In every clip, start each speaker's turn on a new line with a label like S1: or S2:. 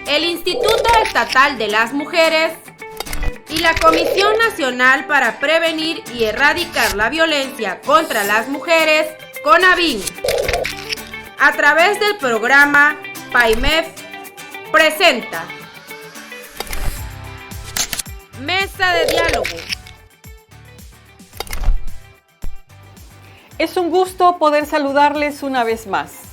S1: el Instituto Estatal de las Mujeres y la Comisión Nacional para Prevenir y Erradicar la Violencia contra las Mujeres, CONAVIM, a través del programa PAIMEF, presenta Mesa de Diálogo.
S2: Es un gusto poder saludarles una vez más.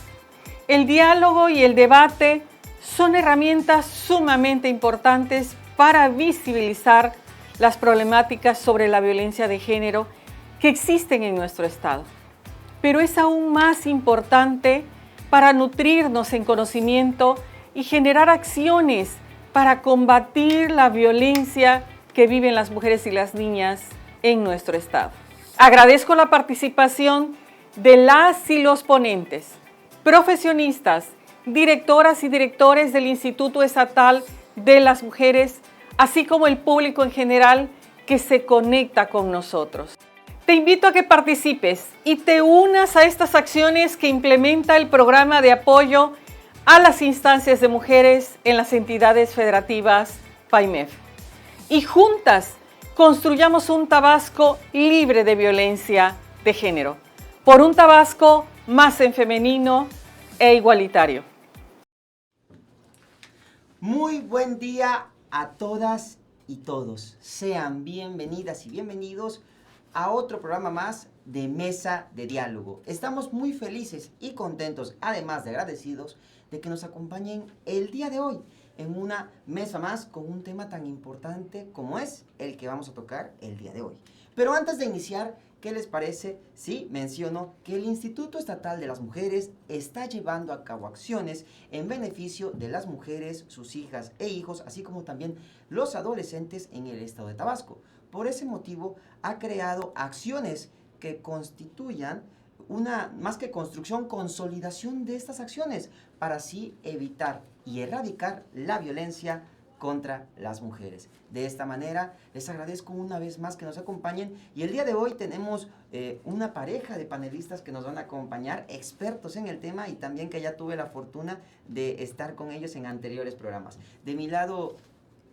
S2: El diálogo y el debate son herramientas sumamente importantes para visibilizar las problemáticas sobre la violencia de género que existen en nuestro Estado. Pero es aún más importante para nutrirnos en conocimiento y generar acciones para combatir la violencia que viven las mujeres y las niñas en nuestro Estado. Agradezco la participación de las y los ponentes, profesionistas, directoras y directores del Instituto Estatal de las Mujeres, así como el público en general que se conecta con nosotros. Te invito a que participes y te unas a estas acciones que implementa el programa de apoyo a las instancias de mujeres en las entidades federativas PAIMEF. Y juntas construyamos un Tabasco libre de violencia de género, por un Tabasco más en femenino e igualitario.
S3: Muy buen día a todas y todos. Sean bienvenidas y bienvenidos a otro programa más de Mesa de Diálogo. Estamos muy felices y contentos, además de agradecidos, de que nos acompañen el día de hoy en una mesa más con un tema tan importante como es el que vamos a tocar el día de hoy. Pero antes de iniciar, ¿qué les parece si menciono que el Instituto Estatal de las Mujeres está llevando a cabo acciones en beneficio de las mujeres, sus hijas e hijos, así como también los adolescentes en el estado de Tabasco? Por ese motivo, ha creado acciones que constituyan una, más que construcción, consolidación de estas acciones para así evitar y erradicar la violencia contra las mujeres. De esta manera, les agradezco una vez más que nos acompañen y el día de hoy tenemos una pareja de panelistas que nos van a acompañar, expertos en el tema y también que ya tuve la fortuna de estar con ellos en anteriores programas. De mi lado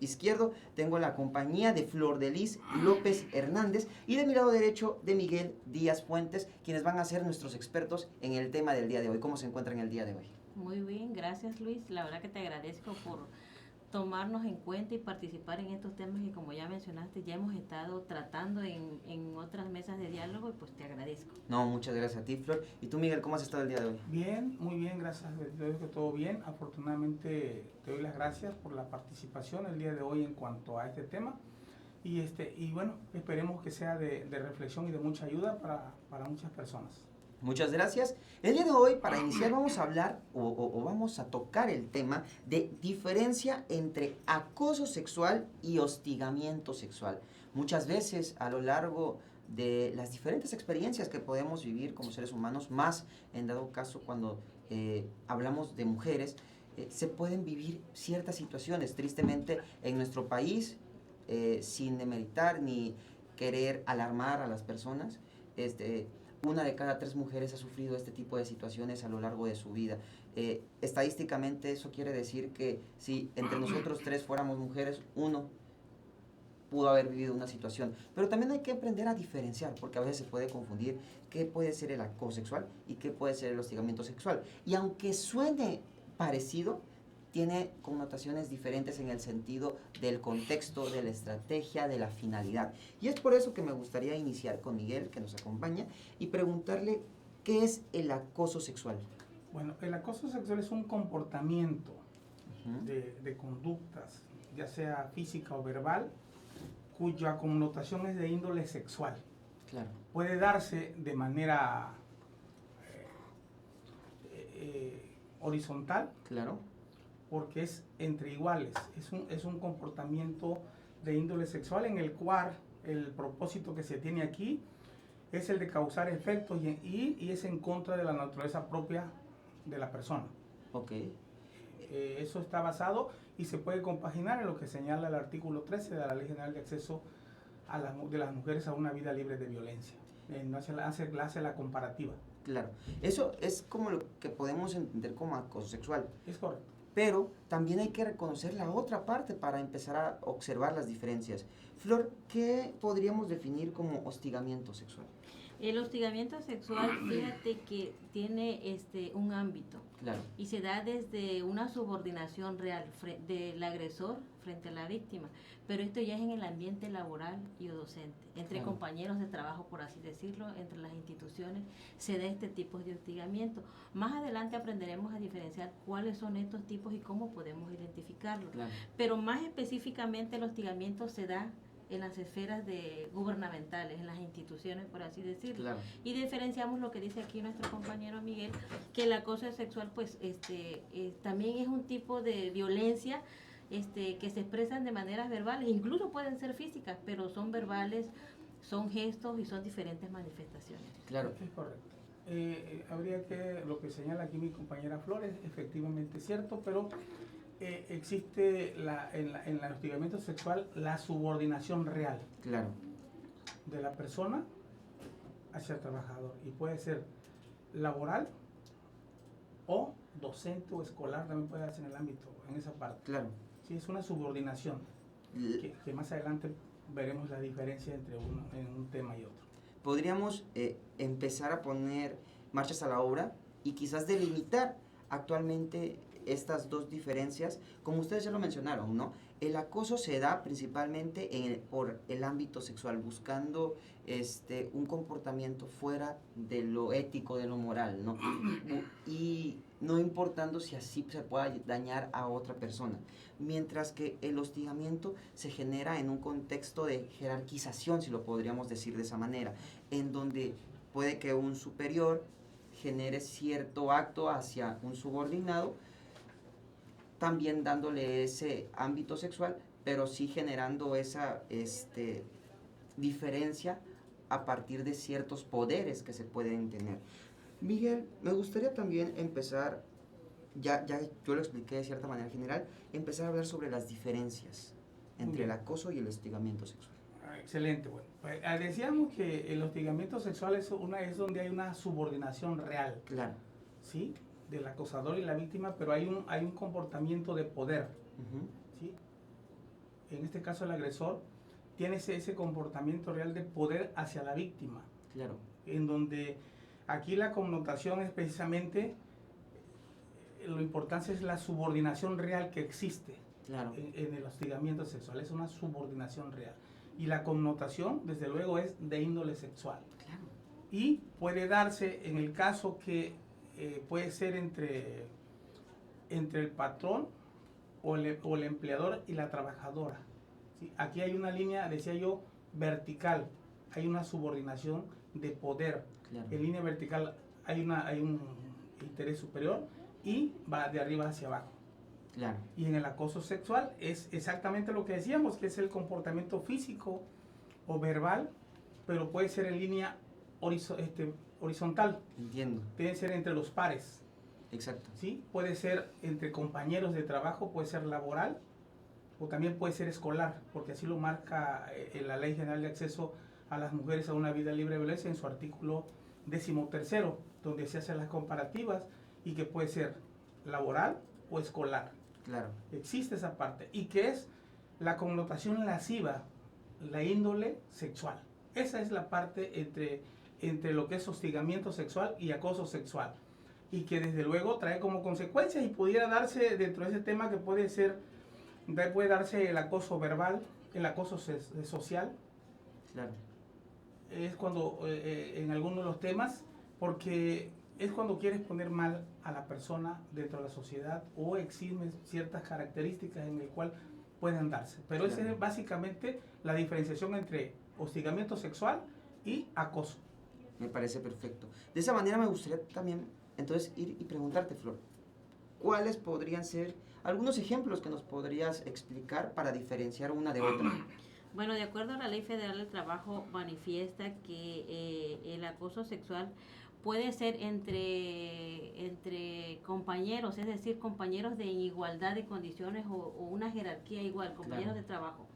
S3: izquierdo tengo la compañía de Flor de Lis López Hernández y de mi lado derecho de Miguel Díaz Fuentes, quienes van a ser nuestros expertos en el tema del día de hoy. ¿Cómo se encuentran el día de hoy?
S4: Muy bien, gracias Luis. La verdad que te agradezco por tomarnos en cuenta y participar en estos temas que, como ya mencionaste, ya hemos estado tratando en otras mesas de diálogo y pues te agradezco.
S3: No, muchas gracias a ti, Flor. ¿Y tú, Miguel, cómo has estado el día de hoy?
S5: Bien, muy bien, gracias a Dios que todo bien. Afortunadamente te doy las gracias por la participación el día de hoy en cuanto a este tema. Y bueno, esperemos que sea de reflexión y de mucha ayuda para muchas personas.
S3: Muchas gracias. El día de hoy, para iniciar, vamos a hablar o vamos a tocar el tema de diferencia entre acoso sexual y hostigamiento sexual. Muchas veces a lo largo de las diferentes experiencias que podemos vivir como seres humanos, más en dado caso cuando hablamos de mujeres, se pueden vivir ciertas situaciones. Tristemente en nuestro país, sin demeritar ni querer alarmar a las personas, una de cada 3 mujeres ha sufrido este tipo de situaciones a lo largo de su vida. Estadísticamente eso quiere decir que si entre nosotros 3 fuéramos mujeres, 1 pudo haber vivido una situación. Pero también hay que aprender a diferenciar, porque a veces se puede confundir qué puede ser el acoso sexual y qué puede ser el hostigamiento sexual. Y aunque suene parecido, tiene connotaciones diferentes en el sentido del contexto, de la estrategia, de la finalidad. Y es por eso que me gustaría iniciar con Miguel, que nos acompaña, y preguntarle qué es el acoso sexual.
S5: Bueno, el acoso sexual es un comportamiento de conductas, ya sea física o verbal, cuya connotación es de índole sexual.
S3: Claro.
S5: Puede darse de manera horizontal.
S3: Claro.
S5: Porque es entre iguales, es un comportamiento de índole sexual en el cual el propósito que se tiene aquí es el de causar efectos y es en contra de la naturaleza propia de la persona.
S3: Ok.
S5: Eso está basado y se puede compaginar en lo que señala el artículo 13 de la Ley General de Acceso de las Mujeres a una vida libre de violencia. Hace la comparativa.
S3: Claro. Eso es como lo que podemos entender como acoso sexual.
S5: Es correcto.
S3: pero también hay que reconocer la otra parte para empezar a observar las diferencias. Flor, ¿qué podríamos definir como hostigamiento sexual?
S4: El hostigamiento sexual, fíjate que tiene un ámbito
S3: Claro,
S4: y se da desde una subordinación real del agresor frente a la víctima, pero esto ya es en el ambiente laboral y o docente, entre
S3: Claro.
S4: compañeros de trabajo, por así decirlo, entre las instituciones, se da este tipo de hostigamiento. Más adelante aprenderemos a diferenciar cuáles son estos tipos y cómo podemos identificarlos.
S3: claro.
S4: Pero más específicamente el hostigamiento se da en las esferas gubernamentales, en las instituciones, por así decirlo.
S3: Claro.
S4: Y diferenciamos lo que dice aquí nuestro compañero Miguel, que el acoso sexual pues también es un tipo de violencia que se expresan de maneras verbales, incluso pueden ser físicas, pero son verbales, son gestos y son diferentes manifestaciones.
S3: Claro.
S5: Es correcto. Habría que, lo que señala aquí mi compañera Flores, efectivamente es cierto, pero existe en el hostigamiento sexual la subordinación real
S3: Claro.
S5: de la persona hacia el trabajador, y puede ser laboral o docente o escolar, también puede darse en el ámbito, en esa parte.
S3: Claro.
S5: Sí, es una subordinación, que más adelante veremos la diferencia entre en un tema y otro.
S3: Podríamos empezar a poner marchas a la obra y quizás delimitar actualmente estas dos diferencias, como ustedes ya lo mencionaron, ¿no? El acoso se da principalmente por el ámbito sexual, buscando un comportamiento fuera de lo ético, de lo moral, ¿no? Y no importando si así se pueda dañar a otra persona. Mientras que el hostigamiento se genera en un contexto de jerarquización, si lo podríamos decir de esa manera, en donde puede que un superior genere cierto acto hacia un subordinado, también dándole ese ámbito sexual, pero sí generando esa diferencia a partir de ciertos poderes que se pueden tener. Miguel, me gustaría también empezar, ya yo lo expliqué de cierta manera general, empezar a hablar sobre las diferencias entre el acoso y el hostigamiento sexual.
S5: Excelente, bueno. Pues, decíamos que el hostigamiento sexual es donde hay una subordinación real,
S3: Claro.
S5: ¿sí? Del acosador y la víctima, pero hay un comportamiento de poder,
S3: Ujú.
S5: ¿sí? En este caso el agresor tiene ese comportamiento real de poder hacia la víctima,
S3: Claro.
S5: en donde aquí la connotación es precisamente, lo importante es la subordinación real que existe
S3: Claro.
S5: en el hostigamiento sexual, es una subordinación real. Y la connotación, desde luego, es de índole sexual.
S3: Claro.
S5: Y puede darse en el caso que puede ser entre el patrón o el empleador y la trabajadora, ¿sí? Aquí hay una línea, decía yo, vertical, hay una subordinación de poder.
S3: Claro.
S5: En línea vertical hay un interés superior y va de arriba hacia abajo.
S3: Claro.
S5: Y en el acoso sexual es exactamente lo que decíamos, que es el comportamiento físico o verbal, pero puede ser en línea horizontal,
S3: Entiendo.
S5: puede ser entre los pares,
S3: Exacto.
S5: ¿sí? Puede ser entre compañeros de trabajo, puede ser laboral, o también puede ser escolar, porque así lo marca la Ley General de Acceso a las Mujeres a una Vida Libre de Violencia en su artículo 13º, donde se hacen las comparativas y que puede ser laboral o escolar.
S3: Claro.
S5: Existe esa parte, y que es la connotación lasciva, la índole sexual. Esa es la parte entre lo que es hostigamiento sexual y acoso sexual, y que desde luego trae como consecuencia, y pudiera darse dentro de ese tema, que puede darse el acoso verbal, el acoso social.
S3: Claro.
S5: Es cuando en algunos de los temas, porque es cuando quieres poner mal a la persona dentro de la sociedad o eximes ciertas características en el cual pueden darse. Pero esa es básicamente la diferenciación entre hostigamiento sexual y acoso.
S3: Me parece perfecto. De esa manera me gustaría también entonces ir y preguntarte, Flor, ¿cuáles podrían ser algunos ejemplos que nos podrías explicar para diferenciar una de otra?
S4: Bueno, de acuerdo a la Ley Federal del Trabajo, manifiesta que el acoso sexual puede ser entre compañeros, es decir, compañeros de igualdad de condiciones o una jerarquía igual, compañeros
S3: Claro.
S4: de trabajo.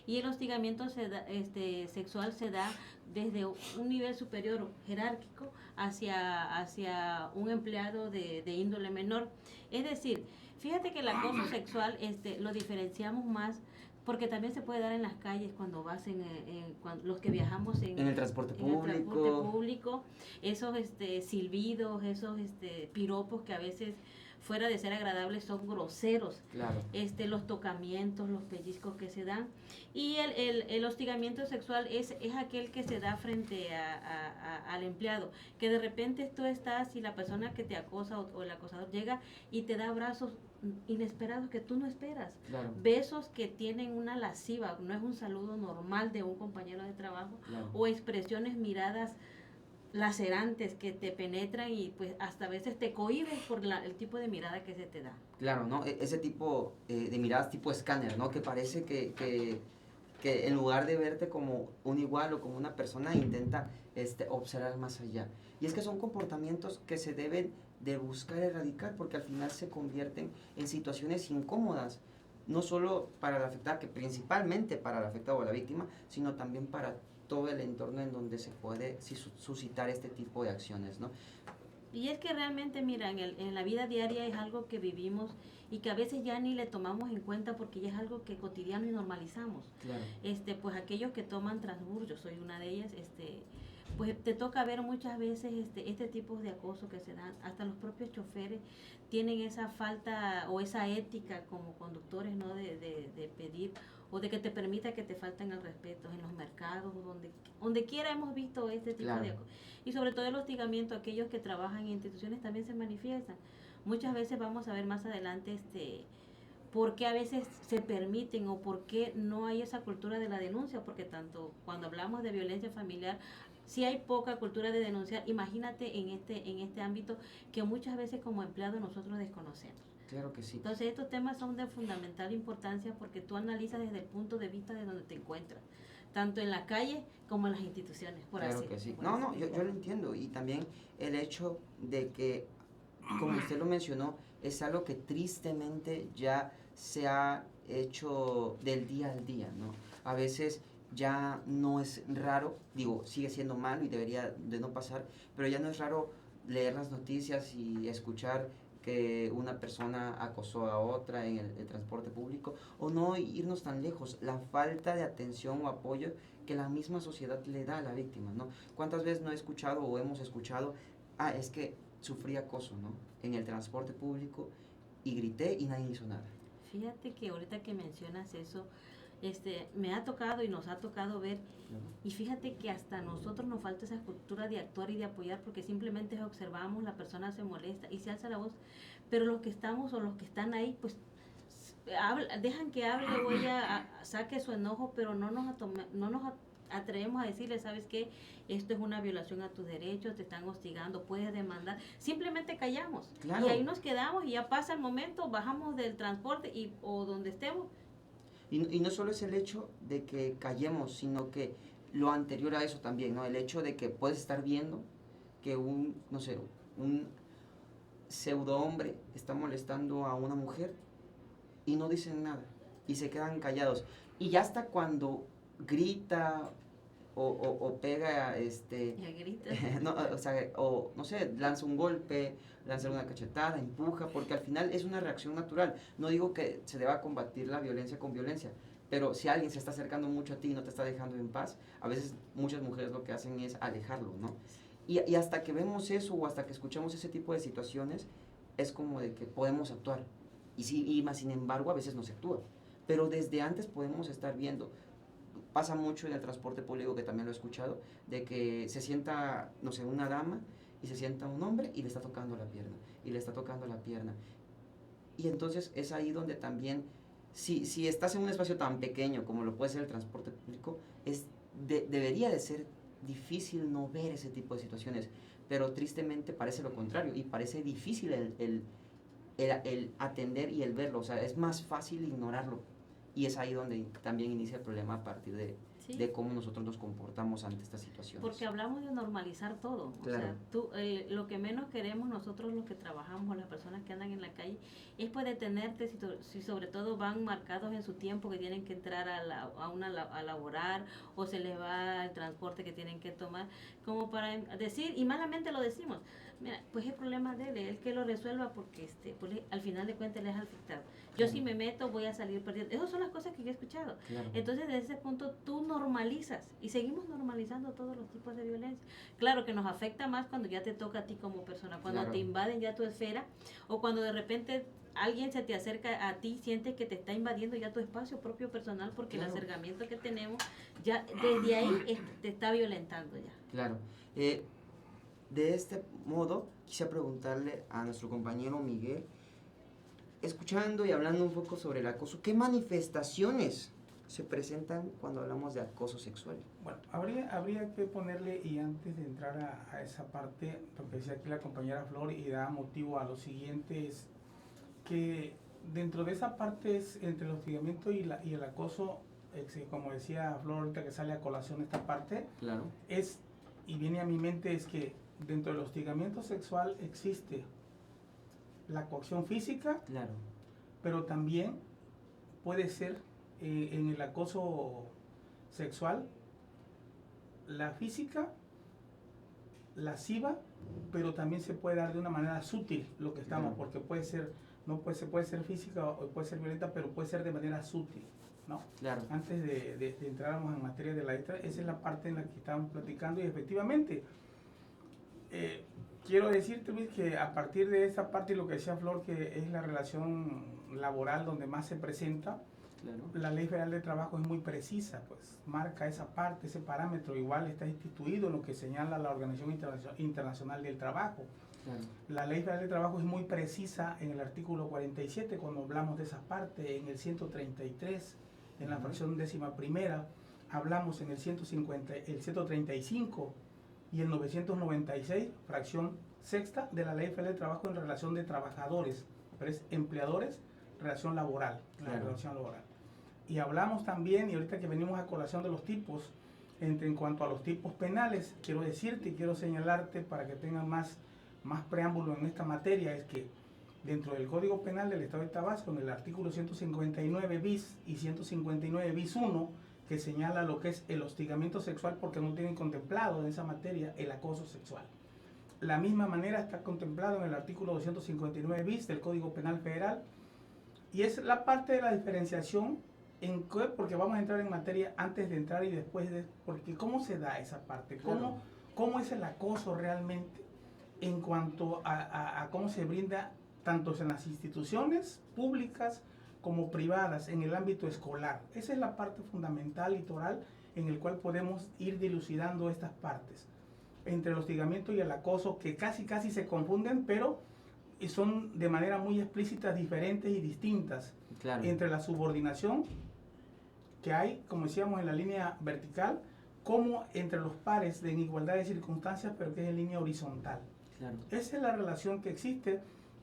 S4: Y el hostigamiento sexual se da desde un nivel superior jerárquico hacia un empleado de índole menor. Es decir, Fíjate que el acoso sexual lo diferenciamos más porque también se puede dar en las calles cuando vas los que viajamos
S3: En el transporte
S4: en el transporte
S3: público.
S4: público, esos silbidos, esos piropos que a veces fuera de ser agradables son groseros.
S3: Claro.
S4: Los tocamientos, los pellizcos que se dan. Y el hostigamiento sexual es aquel que se da frente al empleado, que de repente tú estás y la persona que te acosa o el acosador llega y te da abrazos inesperados que tú no esperas.
S3: Claro.
S4: Besos que tienen una lasciva, no es un saludo normal de un compañero de trabajo,
S3: Claro.
S4: o expresiones, miradas lacerantes que te penetran y pues hasta a veces te cohibes por el tipo de mirada que se te da.
S3: Claro, ¿no? Ese tipo de miradas tipo escáner, ¿no? Que parece que en lugar de verte como un igual o como una persona, intenta observar más allá. Y es que son comportamientos que se deben de buscar erradicar porque al final se convierten en situaciones incómodas, no solo para el afectado, que principalmente para el afectado o la víctima, sino también para todo el entorno en donde se puede suscitar este tipo de acciones, ¿no?
S4: Y es que realmente, mira, en la vida diaria es algo que vivimos y que a veces ya ni le tomamos en cuenta porque ya es algo que cotidiano y normalizamos.
S3: Claro.
S4: Pues aquellos que toman transburgo, yo soy una de ellas, pues te toca ver muchas veces este tipo de acoso que se dan. Hasta los propios choferes tienen esa falta o esa ética como conductores, ¿no? De pedir o de que te permita que te falten el respeto en los mercados, donde quiera hemos visto este tipo
S3: Claro.
S4: de acoso. Y sobre todo el hostigamiento, aquellos que trabajan en instituciones también se manifiestan. Muchas veces vamos a ver más adelante por qué a veces se permiten o por qué no hay esa cultura de la denuncia, porque tanto cuando hablamos de violencia familiar, si hay poca cultura de denunciar, imagínate en este ámbito que muchas veces como empleados nosotros desconocemos.
S3: Claro que sí.
S4: Entonces estos temas son de fundamental importancia porque tú analizas desde el punto de vista de donde te encuentras, tanto en la calle como en las instituciones, por
S3: Claro
S4: así
S3: que sí.
S4: por
S3: No,
S4: así
S3: no, yo
S4: decirlo.
S3: lo entiendo. Y también el hecho de que, como usted lo mencionó, es algo que tristemente ya se ha hecho del día al día, ¿no? A veces ya no es raro, digo, sigue siendo malo y debería de no pasar, pero ya no es raro leer las noticias y escuchar que una persona acosó a otra en el transporte público, o no irnos tan lejos, la falta de atención o apoyo que la misma sociedad le da a la víctima, ¿no? ¿Cuántas veces no he escuchado o hemos escuchado, es que sufrí acoso, ¿no? En el transporte público y grité y nadie hizo nada?
S4: Fíjate que ahorita que mencionas eso, me ha tocado y nos ha tocado ver, y fíjate que hasta a nosotros nos falta esa cultura de actuar y de apoyar porque simplemente observamos, la persona se molesta y se alza la voz, pero los que estamos o los que están ahí, pues dejan que hable o ella saque su enojo, pero no nos atrevemos a decirle, ¿sabes qué? Esto es una violación a tus derechos, te están hostigando, puedes demandar. Simplemente callamos.
S3: Claro.
S4: Y ahí nos quedamos y ya pasa el momento, bajamos del transporte o donde estemos.
S3: Y no solo es el hecho de que callemos, sino que lo anterior a eso también, ¿no? El hecho de que puedes estar viendo que un pseudo hombre está molestando a una mujer y no dicen nada y se quedan callados. Y ya hasta cuando grita o pega,
S4: Ya grita.
S3: no, o sea, o no sé, lanza un golpe, lanza una cachetada, empuja, porque al final es una reacción natural. No digo que se deba combatir la violencia con violencia, pero si alguien se está acercando mucho a ti y no te está dejando en paz, a veces muchas mujeres lo que hacen es alejarlo, ¿no? Y hasta que vemos eso o hasta que escuchamos ese tipo de situaciones, es como de que podemos actuar. Y más sin embargo, a veces no se actúa. Pero desde antes podemos estar viendo. Pasa mucho en el transporte público, que también lo he escuchado, de que se sienta, no sé, una dama y se sienta un hombre y le está tocando la pierna, y le está tocando la pierna. Y entonces es ahí donde también, si estás en un espacio tan pequeño como lo puede ser el transporte público, debería de ser difícil no ver ese tipo de situaciones, pero tristemente parece lo contrario, y parece difícil el atender y el verlo, o sea, es más fácil ignorarlo Y es ahí donde también inicia el problema a partir de
S4: Sí.
S3: cómo nosotros nos comportamos ante estas situaciones.
S4: Porque hablamos de normalizar todo.
S3: Claro.
S4: O sea, lo que menos queremos nosotros los que trabajamos, las personas que andan en la calle, es pues detenerte si sobre todo van marcados en su tiempo que tienen que entrar a laborar, o se les va el transporte que tienen que tomar, como para decir, y malamente lo decimos, mira, pues es problema de él que lo resuelva, porque pues, al final de cuentas él es afectado. Yo si me meto voy a salir perdiendo. Esas son las cosas que yo he escuchado.
S3: Claro.
S4: Entonces, desde ese punto, tú normalizas y seguimos normalizando todos los tipos de violencia. Claro que nos afecta más cuando ya te toca a ti como persona, cuando
S3: Claro.
S4: te invaden ya tu esfera, o cuando de repente alguien se te acerca a ti, sientes que te está invadiendo ya tu espacio propio personal, porque
S3: Claro.
S4: el acercamiento que tenemos, ya desde ahí te está violentando ya.
S3: Claro. De este modo, quisiera preguntarle a nuestro compañero Miguel, escuchando y hablando un poco sobre el acoso, ¿qué manifestaciones se presentan cuando hablamos de acoso sexual?
S5: Bueno, habría que ponerle, y antes de entrar a esa parte, lo que decía aquí la compañera Flor, y da motivo a lo siguiente, es que dentro de esa parte es entre el hostigamiento y el acoso, como decía Flor ahorita que sale a colación esta parte,
S3: Claro.
S5: y viene a mi mente, es que dentro del hostigamiento sexual existe la coacción física,
S3: Claro.
S5: pero también puede ser en el acoso sexual la física, lasciva, pero también se puede dar de una manera sutil lo que estamos,
S3: Claro.
S5: porque puede ser, se puede ser física o puede ser violenta, pero puede ser de manera sutil, ¿no?
S3: Claro.
S5: Antes de entráramos en materia de la letra, esa es la parte en la que estábamos platicando, y efectivamente quiero decirte, Luis, que a partir de esa parte, y lo que decía Flor, que es la relación laboral donde más se presenta,
S3: Claro.
S5: la Ley Federal de Trabajo es muy precisa, pues marca esa parte, ese parámetro, igual está instituido en lo que señala la Organización Internacional del Trabajo.
S3: Claro.
S5: La Ley Federal de Trabajo es muy precisa en el artículo 47 cuando hablamos de esa parte, en el 133, en la fracción 11ª, hablamos en el 135 y el 996, fracción 6ª de la Ley Federal de Trabajo en relación de trabajadores, pero es empleadores, relación laboral, la
S3: Claro.
S5: relación laboral. Y hablamos también, y ahorita que venimos a colación de los tipos, en cuanto a los tipos penales, quiero decirte y quiero señalarte para que tengan más preámbulo en esta materia, es que dentro del Código Penal del Estado de Tabasco, en el artículo 159 bis y 159 bis 1, que señala lo que es el hostigamiento sexual, porque no tienen contemplado en esa materia el acoso sexual. La misma manera está contemplado en el artículo 259 bis del Código Penal Federal, y es la parte de la diferenciación, porque vamos a entrar en materia antes de entrar y después porque ¿cómo se da esa parte? ¿Cómo es el acoso realmente en cuanto a cómo se brinda tanto en las instituciones públicas como privadas en el ámbito escolar? Esa es la parte fundamental y toral en el cual podemos ir dilucidando estas partes entre el hostigamiento y el acoso, que casi se confunden, pero son de manera muy explícita diferentes y distintas.
S3: Claro.
S5: Entre la subordinación que hay, como decíamos, en la línea vertical, como entre los pares en igualdad de circunstancias, pero que es en línea horizontal.
S3: Claro.
S5: Esa es la relación que existe,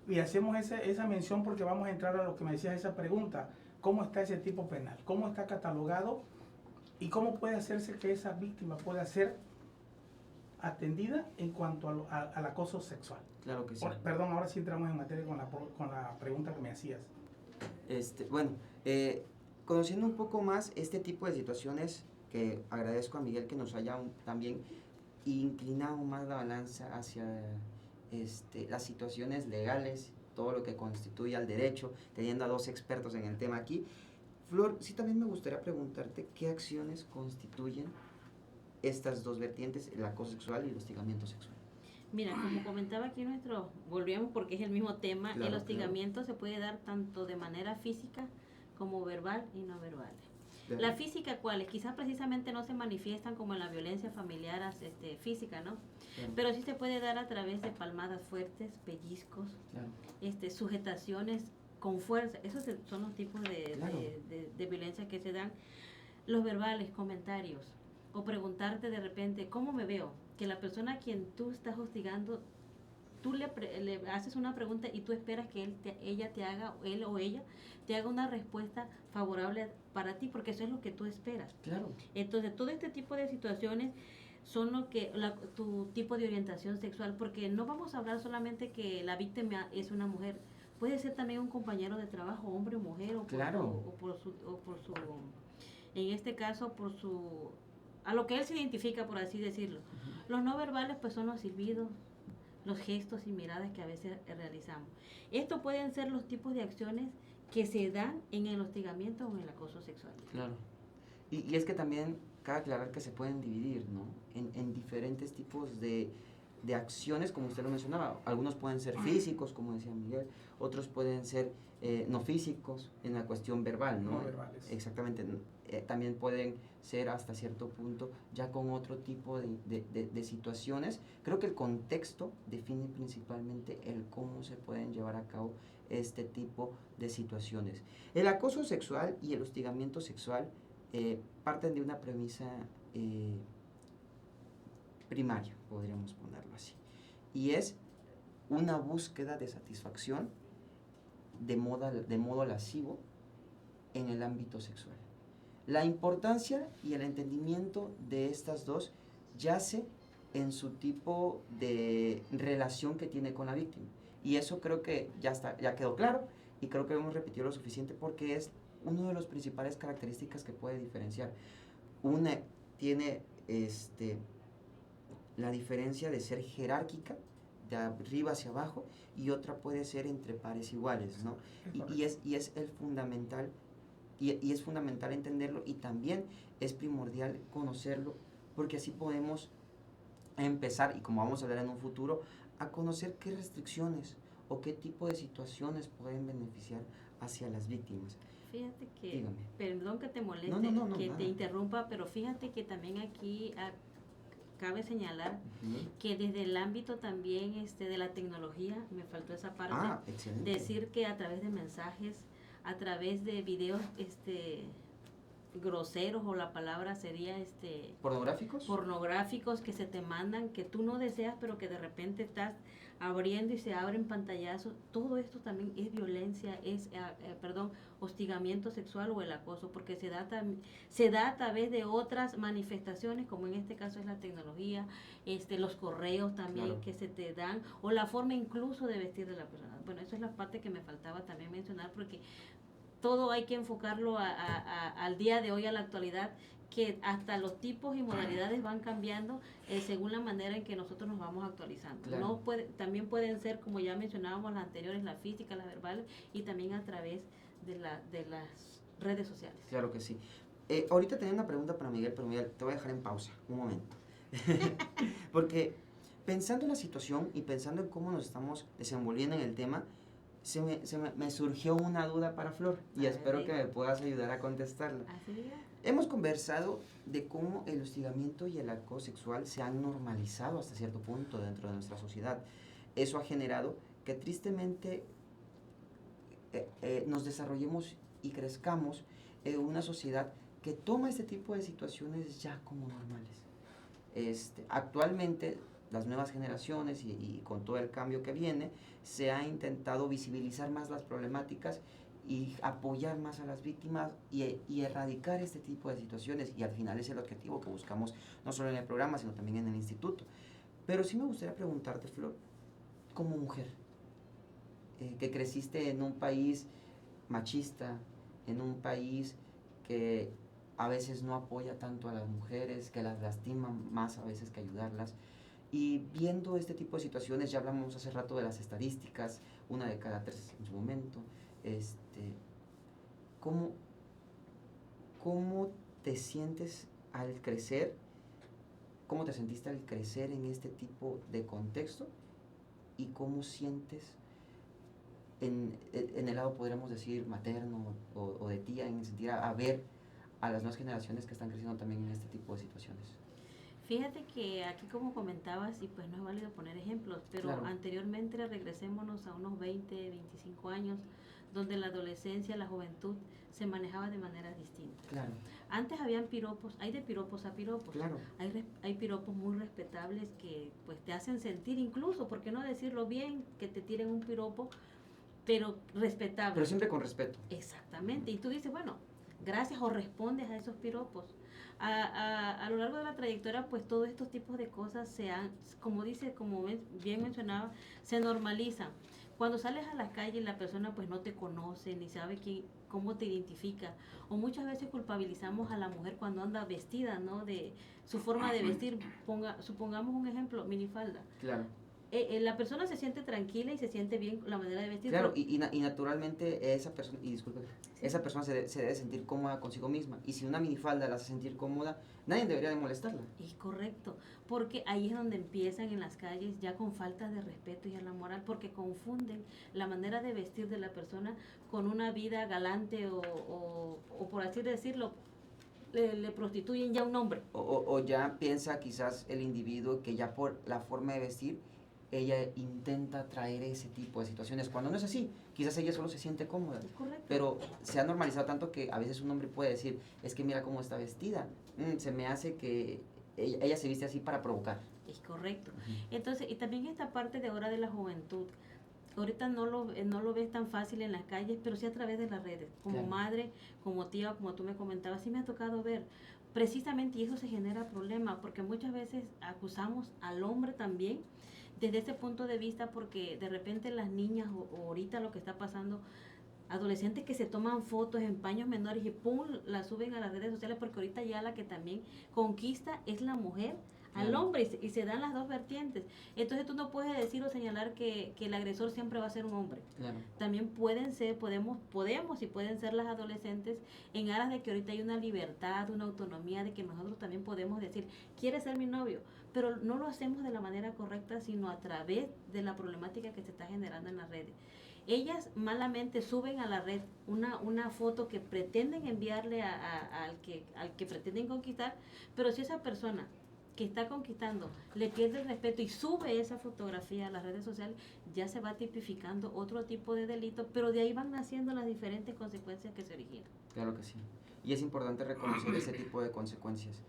S5: y hacemos esa mención porque vamos a entrar a lo que me decías, esa pregunta: ¿cómo está ese tipo penal? ¿Cómo está catalogado? ¿Y cómo puede hacerse que esa víctima pueda ser atendida en cuanto al acoso sexual?
S3: Claro que sí.
S5: Perdón, ahora sí entramos en materia con la pregunta que me hacías.
S3: Bueno, conociendo un poco más este tipo de situaciones, que agradezco a Miguel que nos haya también inclinado más la balanza hacia las situaciones legales, todo lo que constituye al derecho, teniendo a dos expertos en el tema aquí. Flor, sí, también me gustaría preguntarte qué acciones constituyen estas dos vertientes, el acoso sexual y el hostigamiento sexual.
S4: Mira, como comentaba aquí volvemos porque es el mismo tema,
S3: Claro,
S4: el hostigamiento se puede dar tanto de manera física como verbal y no verbal.
S3: Claro.
S4: La física, ¿cuáles? Quizás precisamente no se manifiestan como en la violencia familiar física, ¿no?
S3: Claro.
S4: Pero sí se puede dar a través de palmadas fuertes, pellizcos,
S3: Claro.
S4: Sujetaciones con fuerza. Esos son los tipos
S3: Claro.
S4: de violencia que se dan. Los verbales, comentarios, o preguntarte de repente, ¿cómo me veo? Que la persona a quien tú estás hostigando, tú le haces una pregunta y tú esperas que él o ella te haga una respuesta favorable para ti, porque eso es lo que tú esperas.
S3: Claro.
S4: Entonces, todo este tipo de situaciones son lo que tu tipo de orientación sexual, porque no vamos a hablar solamente que la víctima es una mujer, puede ser también un compañero de trabajo, hombre o mujer,
S3: Claro.
S4: por su, en este caso, a lo que él se identifica, por así decirlo. Los no verbales, pues, son los silbidos, los gestos y miradas que a veces realizamos. Estos pueden ser los tipos de acciones que se dan en el hostigamiento o en el acoso sexual.
S3: Claro. Y es que también cabe aclarar que se pueden dividir, ¿no? En diferentes tipos de acciones, como usted lo mencionaba. Algunos pueden ser físicos, como decía Miguel, otros pueden ser no físicos, en la cuestión verbal, ¿no?
S5: No verbales.
S3: Exactamente. También pueden ser hasta cierto punto ya con otro tipo de situaciones. Creo que el contexto define principalmente el cómo se pueden llevar a cabo este tipo de situaciones. El acoso sexual y el hostigamiento sexual parten de una premisa primaria, podríamos ponerlo así, y es una búsqueda de satisfacción de modo lascivo en el ámbito sexual. La importancia y el entendimiento de estas dos yace en su tipo de relación que tiene con la víctima, y eso creo que ya quedó claro, y creo que hemos repetido lo suficiente porque es una de las principales características que puede diferenciar. Una tiene la diferencia de ser jerárquica, de arriba hacia abajo, y otra puede ser entre pares iguales, ¿no? Y es el fundamental, y es fundamental entenderlo, y también es primordial conocerlo, porque así podemos empezar, y como vamos a hablar en un futuro, a conocer qué restricciones o qué tipo de situaciones pueden beneficiar hacia las víctimas.
S4: Fíjate que,
S3: Dígame.
S4: perdón que te moleste,
S3: No,
S4: que
S3: nada.
S4: te interrumpa, pero fíjate que también aquí cabe señalar que desde el ámbito también de la tecnología, me faltó esa parte,
S3: excelente.
S4: decir que a través de mensajes, a través de videos groseros, o la palabra sería pornográficos que se te mandan, que tú no deseas, pero que de repente estás abriendo y se abren pantallazos. Todo esto también es violencia, es hostigamiento sexual o el acoso, porque se da a través de otras manifestaciones, como en este caso es la tecnología, los correos también, claro, que se te dan, o la forma incluso de vestir de la persona. Bueno, esa es la parte que me faltaba también mencionar, porque todo hay que enfocarlo al día de hoy, a la actualidad, que hasta los tipos y modalidades van cambiando según la manera en que nosotros nos vamos actualizando. Claro. También pueden ser, como ya mencionábamos las anteriores, la física, las verbales, y también a través de las redes sociales.
S3: Claro que sí. Ahorita tenía una pregunta para Miguel, pero Miguel, te voy a dejar en pausa un momento. Porque pensando en la situación y pensando en cómo nos estamos desenvolviendo en el tema, me surgió una duda para Flor, y espero que me puedas ayudar a contestarla.
S4: Así es.
S3: Hemos conversado de cómo el hostigamiento y el acoso sexual se han normalizado hasta cierto punto dentro de nuestra sociedad. Eso ha generado que tristemente nos desarrollemos y crezcamos en una sociedad que toma este tipo de situaciones ya como normales. Actualmente, las nuevas generaciones y con todo el cambio que viene, se ha intentado visibilizar más las problemáticas y apoyar más a las víctimas y erradicar este tipo de situaciones, y al final es el objetivo que buscamos no solo en el programa, sino también en el instituto. Pero sí me gustaría preguntarte, Flor, como mujer, que creciste en un país machista, en un país que a veces no apoya tanto a las mujeres, que las lastima más a veces que ayudarlas, y viendo este tipo de situaciones, ya hablamos hace rato de las estadísticas, 1 de cada 3 en su momento, ¿cómo te sientes al crecer? ¿Cómo te sentiste al crecer en este tipo de contexto? ¿Y cómo sientes en el lado, podríamos decir, materno o de tía, en sentir a ver a las nuevas generaciones que están creciendo también en este tipo de situaciones?
S4: Fíjate que aquí, como comentabas, y pues no es válido poner ejemplos, pero claro, anteriormente regresémonos a unos 20, 25 años, donde la adolescencia, la juventud se manejaba de manera distinta.
S3: Claro.
S4: Antes habían piropos, hay de piropos a piropos.
S3: Claro.
S4: Hay piropos muy respetables que pues te hacen sentir, incluso, ¿por qué no decirlo bien? Que te tiren un piropo, pero respetable.
S3: Pero siempre con respeto.
S4: Exactamente. Y tú dices, bueno, gracias, o respondes a esos piropos. A lo largo de la trayectoria, pues todos estos tipos de cosas se han, como bien mencionaba, se normalizan. Cuando sales a la calle, la persona pues no te conoce, ni sabe cómo te identifica. O muchas veces culpabilizamos a la mujer cuando anda vestida, ¿no? De su forma de vestir. Supongamos un ejemplo, minifalda.
S3: Claro.
S4: La persona se siente tranquila y se siente bien la manera de vestir.
S3: Claro, y naturalmente esa persona, y disculpe, esa persona se debe sentir cómoda consigo misma. Y si una minifalda la hace sentir cómoda, nadie debería de molestarla.
S4: Es correcto, porque ahí es donde empiezan en las calles ya con falta de respeto y a la moral, porque confunden la manera de vestir de la persona con una vida galante o por así decirlo, le prostituyen ya un hombre.
S3: O ya piensa quizás el individuo que ya por la forma de vestir, ella intenta traer ese tipo de situaciones, cuando no es así. Quizás ella solo se siente cómoda.
S4: Es correcto.
S3: Pero se ha normalizado tanto que a veces un hombre puede decir, es que mira cómo está vestida, se me hace que ella se viste así para provocar.
S4: Es correcto.
S3: Uh-huh.
S4: Entonces, y también esta parte de ahora de la juventud. Ahorita no lo ves tan fácil en las calles, pero sí a través de las redes. Como
S3: claro.
S4: madre, como tía, como tú me comentabas, sí me ha tocado ver. Precisamente, y eso se genera problema, porque muchas veces acusamos al hombre también desde ese punto de vista, porque de repente las niñas o ahorita lo que está pasando, adolescentes que se toman fotos en paños menores y pum, las suben a las redes sociales, porque ahorita ya la que también conquista es la mujer al hombre, y se dan las dos vertientes. Entonces tú no puedes decir o señalar que el agresor siempre va a ser un hombre.
S3: Claro.
S4: También podemos y pueden ser las adolescentes, en aras de que ahorita hay una libertad, una autonomía, de que nosotros también podemos decir, ¿quieres ser mi novio? Pero no lo hacemos de la manera correcta, sino a través de la problemática que se está generando en las redes. Ellas malamente suben a la red una foto que pretenden enviarle al que pretenden conquistar, pero si esa persona que está conquistando le pierde el respeto y sube esa fotografía a las redes sociales, ya se va tipificando otro tipo de delito, pero de ahí van naciendo las diferentes consecuencias que se originan.
S3: Claro que sí. Y es importante reconocer ese tipo de consecuencias.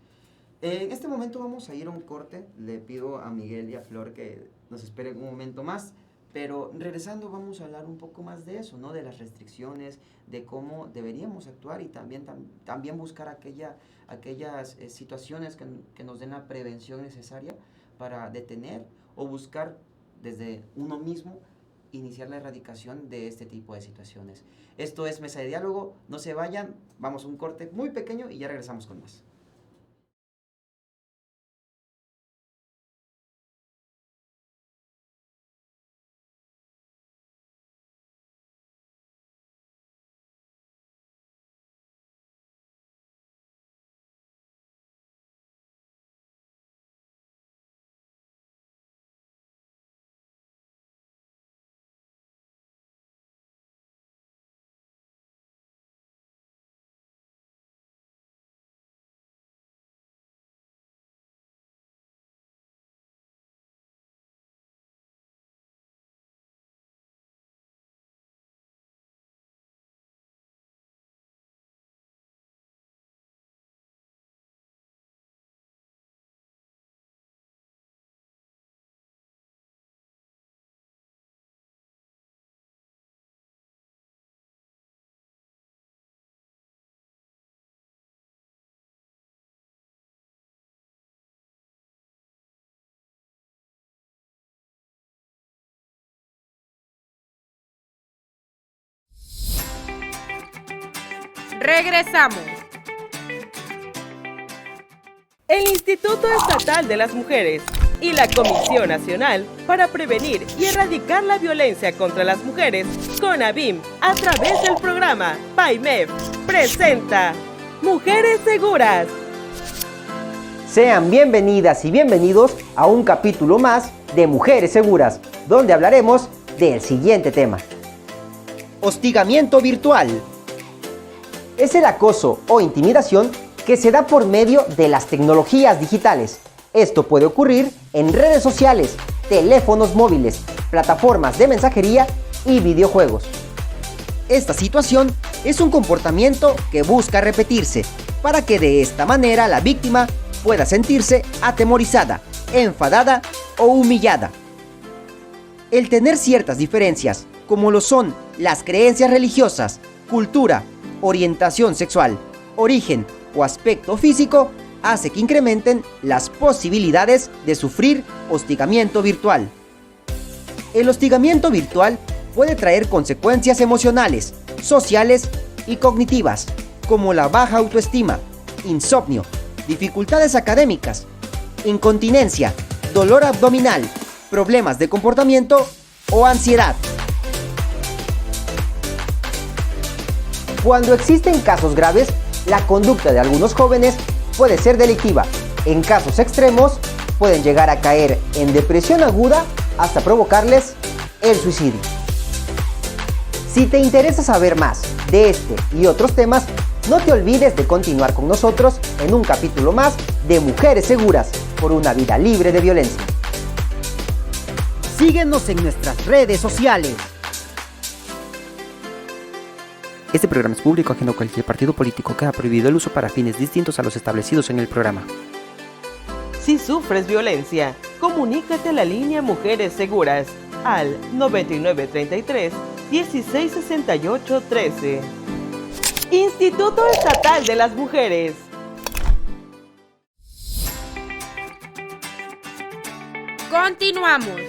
S3: En este momento vamos a ir a un corte. Le pido a Miguel y a Flor que nos esperen un momento más. Pero regresando vamos a hablar un poco más de eso, ¿no? De las restricciones, de cómo deberíamos actuar y también buscar aquellas situaciones que nos den la prevención necesaria para detener o buscar desde uno mismo iniciar la erradicación de este tipo de situaciones. Esto es Mesa de Diálogo, no se vayan, vamos a un corte muy pequeño y ya regresamos con más.
S1: Regresamos.
S6: El Instituto Estatal de las Mujeres y la Comisión Nacional para Prevenir y Erradicar la Violencia contra las Mujeres, CONAVIM, a través del programa PAIMEF, presenta Mujeres Seguras.
S7: Sean bienvenidas y bienvenidos a un capítulo más de Mujeres Seguras, donde hablaremos del siguiente tema. Hostigamiento virtual. Es el acoso o intimidación que se da por medio de las tecnologías digitales. Esto puede ocurrir en redes sociales, teléfonos móviles, plataformas de mensajería y videojuegos. Esta situación es un comportamiento que busca repetirse, para que de esta manera la víctima pueda sentirse atemorizada, enfadada o humillada. El tener ciertas diferencias, como lo son las creencias religiosas, cultura, orientación sexual, origen o aspecto físico, hace que incrementen las posibilidades de sufrir hostigamiento virtual. El hostigamiento virtual puede traer consecuencias emocionales, sociales y cognitivas, como la baja autoestima, insomnio, dificultades académicas, incontinencia, dolor abdominal, problemas de comportamiento o ansiedad. Cuando existen casos graves, la conducta de algunos jóvenes puede ser delictiva. En casos extremos, pueden llegar a caer en depresión aguda hasta provocarles el suicidio. Si te interesa saber más de este y otros temas, no te olvides de continuar con nosotros en un capítulo más de Mujeres Seguras por una vida libre de violencia. Síguenos en nuestras redes sociales. Este programa es público ajeno a cualquier partido político. Queda prohibido el uso para fines distintos a los establecidos en el programa.
S6: Si sufres violencia, comunícate a la línea Mujeres Seguras al 9933 1668 13. Instituto Estatal de las Mujeres.
S1: Continuamos.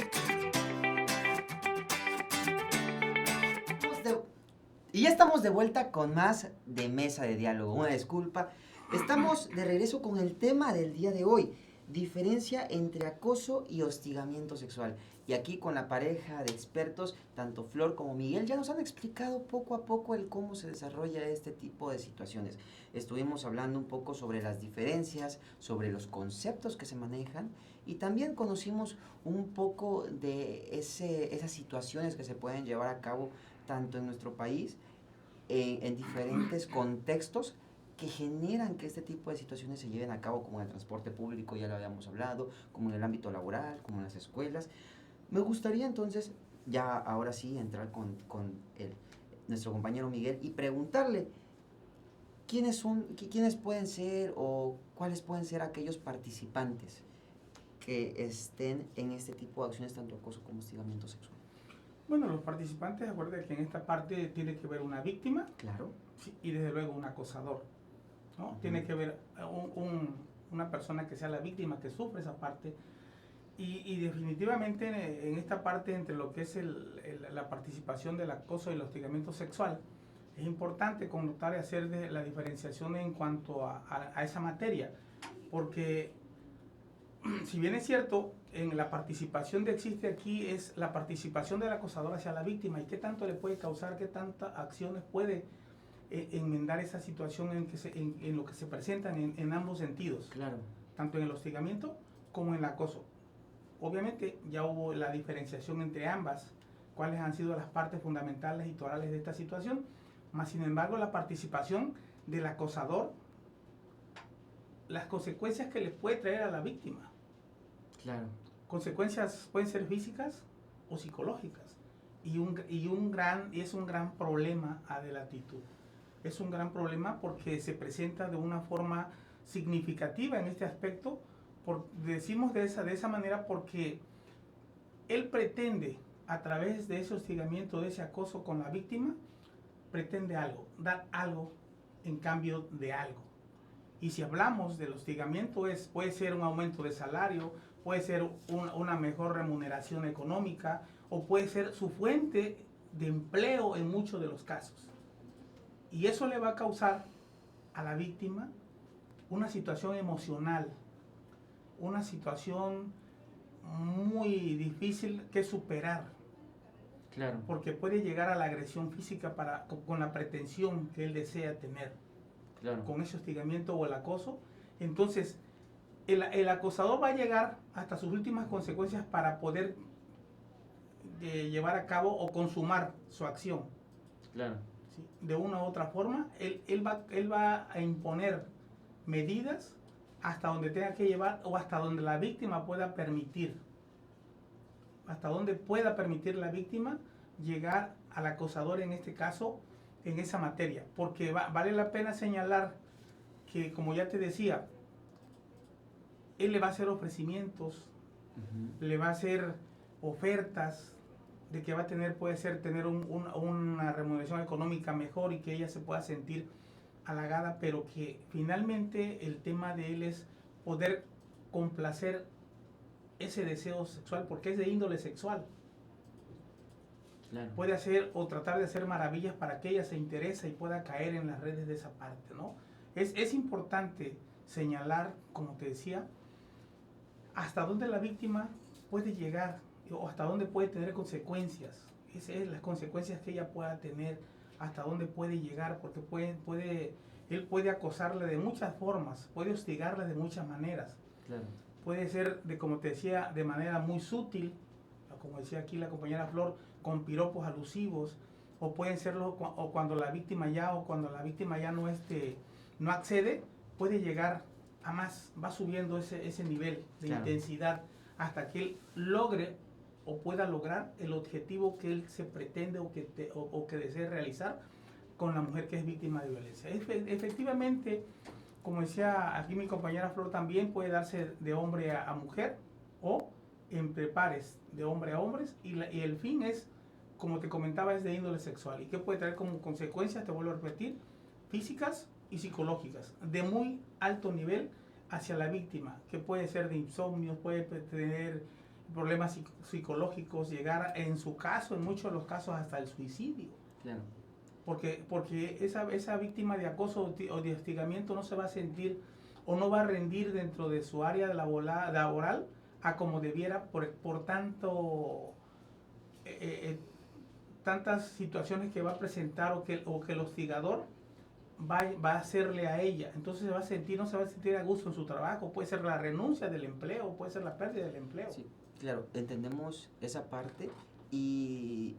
S3: Y ya estamos de vuelta con más de Mesa de Diálogo. Una disculpa. Estamos de regreso con el tema del día de hoy. Diferencia entre acoso y hostigamiento sexual. Y aquí con la pareja de expertos, tanto Flor como Miguel, ya nos han explicado poco a poco el cómo se desarrolla este tipo de situaciones. Estuvimos hablando un poco sobre las diferencias, sobre los conceptos que se manejan y también conocimos un poco de esas situaciones que se pueden llevar a cabo tanto en nuestro país, en diferentes contextos que generan que este tipo de situaciones se lleven a cabo, como en el transporte público, ya lo habíamos hablado, como en el ámbito laboral, como en las escuelas. Me gustaría entonces, ya ahora sí, entrar con nuestro compañero Miguel y preguntarle quiénes pueden ser o cuáles pueden ser aquellos participantes que estén en este tipo de acciones, tanto acoso como hostigamiento sexual.
S5: Bueno, los participantes, acuérdense que en esta parte tiene que ver una víctima,
S3: Claro.
S5: sí, y desde luego un acosador, ¿no? Tiene que ver una persona que sea la víctima, que sufre esa parte. Y definitivamente en esta parte, entre lo que es la participación del acoso y el hostigamiento sexual, es importante connotar y hacer la diferenciación en cuanto a esa materia, porque si bien es cierto, en la participación que existe aquí es la participación del acosador hacia la víctima y qué tanto le puede causar, qué tantas acciones puede enmendar esa situación en lo que se presentan en ambos sentidos,
S3: Claro.
S5: tanto en el hostigamiento como en el acoso. Obviamente ya hubo la diferenciación entre ambas, cuáles han sido las partes fundamentales y torales de esta situación, más sin embargo la participación del acosador, las consecuencias que le puede traer a la víctima.
S3: Claro.
S5: Consecuencias pueden ser físicas o psicológicas y es un gran problema de la actitud. Es un gran problema porque se presenta de una forma significativa en este aspecto. Decimos de esa manera porque él pretende, a través de ese hostigamiento, de ese acoso con la víctima, pretende algo, dar algo en cambio de algo. Y si hablamos del hostigamiento, puede ser un aumento de salario, puede ser una mejor remuneración económica o puede ser su fuente de empleo en muchos de los casos. Y eso le va a causar a la víctima una situación emocional, una situación muy difícil que superar.
S3: Claro.
S5: Porque puede llegar a la agresión física con la pretensión que él desea tener.
S3: Claro.
S5: Con ese hostigamiento o el acoso. Entonces, el acosador va a llegar hasta sus últimas consecuencias para poder llevar a cabo o consumar su acción.
S3: Claro.
S5: ¿Sí? De una u otra forma, él va a imponer medidas hasta donde tenga que llevar o hasta donde la víctima pueda permitir. Hasta donde pueda permitir la víctima llegar al acosador, en este caso, en esa materia, porque vale la pena señalar que, como ya te decía, él le va a hacer ofrecimientos, le va a hacer ofertas de que va a tener, puede ser tener una remuneración económica mejor y que ella se pueda sentir halagada, pero que finalmente el tema de él es poder complacer ese deseo sexual, porque es de índole sexual.
S3: Claro.
S5: Puede hacer o tratar de hacer maravillas para que ella se interese y pueda caer en las redes de esa parte, ¿no? Es importante señalar, como te decía, hasta dónde la víctima puede llegar o hasta dónde puede tener consecuencias. Esas son las consecuencias que ella pueda tener, hasta dónde puede llegar, porque él puede acosarla de muchas formas, puede hostigarla de muchas maneras.
S3: Claro.
S5: Puede ser, como te decía, de manera muy sutil, como decía aquí la compañera Flor, con piropos alusivos, o pueden serlo cuando la víctima ya no accede, puede llegar a más, va subiendo ese nivel de intensidad hasta que él logre o pueda lograr el objetivo que él se pretende o que desee realizar con la mujer que es víctima de violencia. Efectivamente, como decía aquí mi compañera Flor, también puede darse de hombre a mujer o entre pares de hombre a hombres y el fin es, como te comentaba, es de índole sexual. ¿Y qué puede traer como consecuencias? Te vuelvo a repetir, físicas y psicológicas, de muy alto nivel hacia la víctima, que puede ser de insomnio, puede tener problemas psicológicos, llegar en su caso, en muchos de los casos, hasta el suicidio.
S3: Claro.
S5: Porque esa víctima de acoso o de hostigamiento no se va a sentir o no va a rendir dentro de su área laboral a como debiera por tantas situaciones que va a presentar o que el hostigador va a hacerle a ella. Entonces no se va a sentir a gusto en su trabajo. Puede ser la renuncia del empleo, puede ser la pérdida del empleo.
S3: Sí, claro, entendemos esa parte y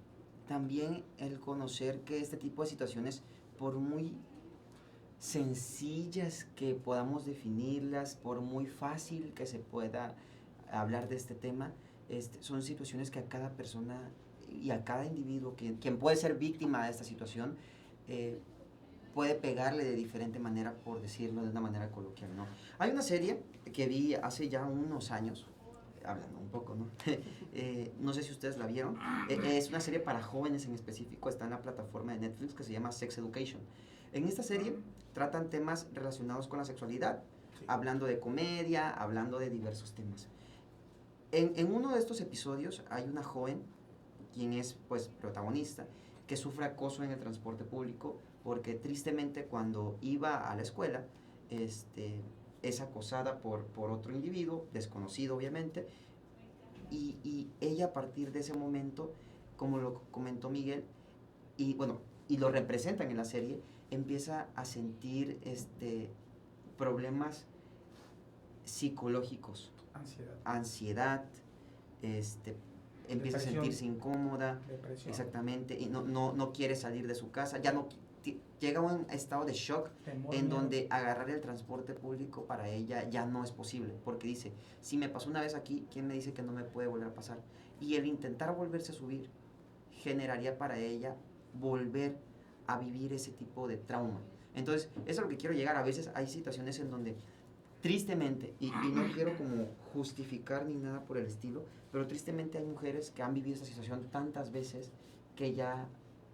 S3: también el conocer que este tipo de situaciones, por muy sencillas que podamos definirlas, por muy fácil que se pueda hablar de este tema, son situaciones que a cada persona y a cada individuo, quien puede ser víctima de esta situación, puede pegarle de diferente manera, por decirlo de una manera coloquial, ¿no? Hay una serie que vi hace ya unos años, hablando un poco, ¿no? No sé si ustedes la vieron. Es una serie para jóvenes en específico, está en la plataforma de Netflix que se llama Sex Education. En esta serie tratan temas relacionados con la sexualidad, hablando de comedia, hablando de diversos temas. En uno de estos episodios hay una joven, quien es pues protagonista, que sufre acoso en el transporte público porque tristemente cuando iba a la escuela es acosada por otro individuo, desconocido obviamente, y ella a partir de ese momento, como lo comentó Miguel, y lo representan en la serie, empieza a sentir problemas psicológicos, ansiedad, empieza a sentirse incómoda,
S5: depresión.
S3: Exactamente, y no quiere salir de su casa, ya no llega a un estado de shock en donde agarrar el transporte público para ella ya no es posible, porque dice, si me pasó una vez aquí, ¿quién me dice que no me puede volver a pasar? Y el intentar volverse a subir generaría para ella volver a vivir ese tipo de trauma. Entonces, eso es lo que quiero llegar. A veces hay situaciones en donde tristemente, y no quiero como justificar ni nada por el estilo, pero tristemente hay mujeres que han vivido esa situación tantas veces que ya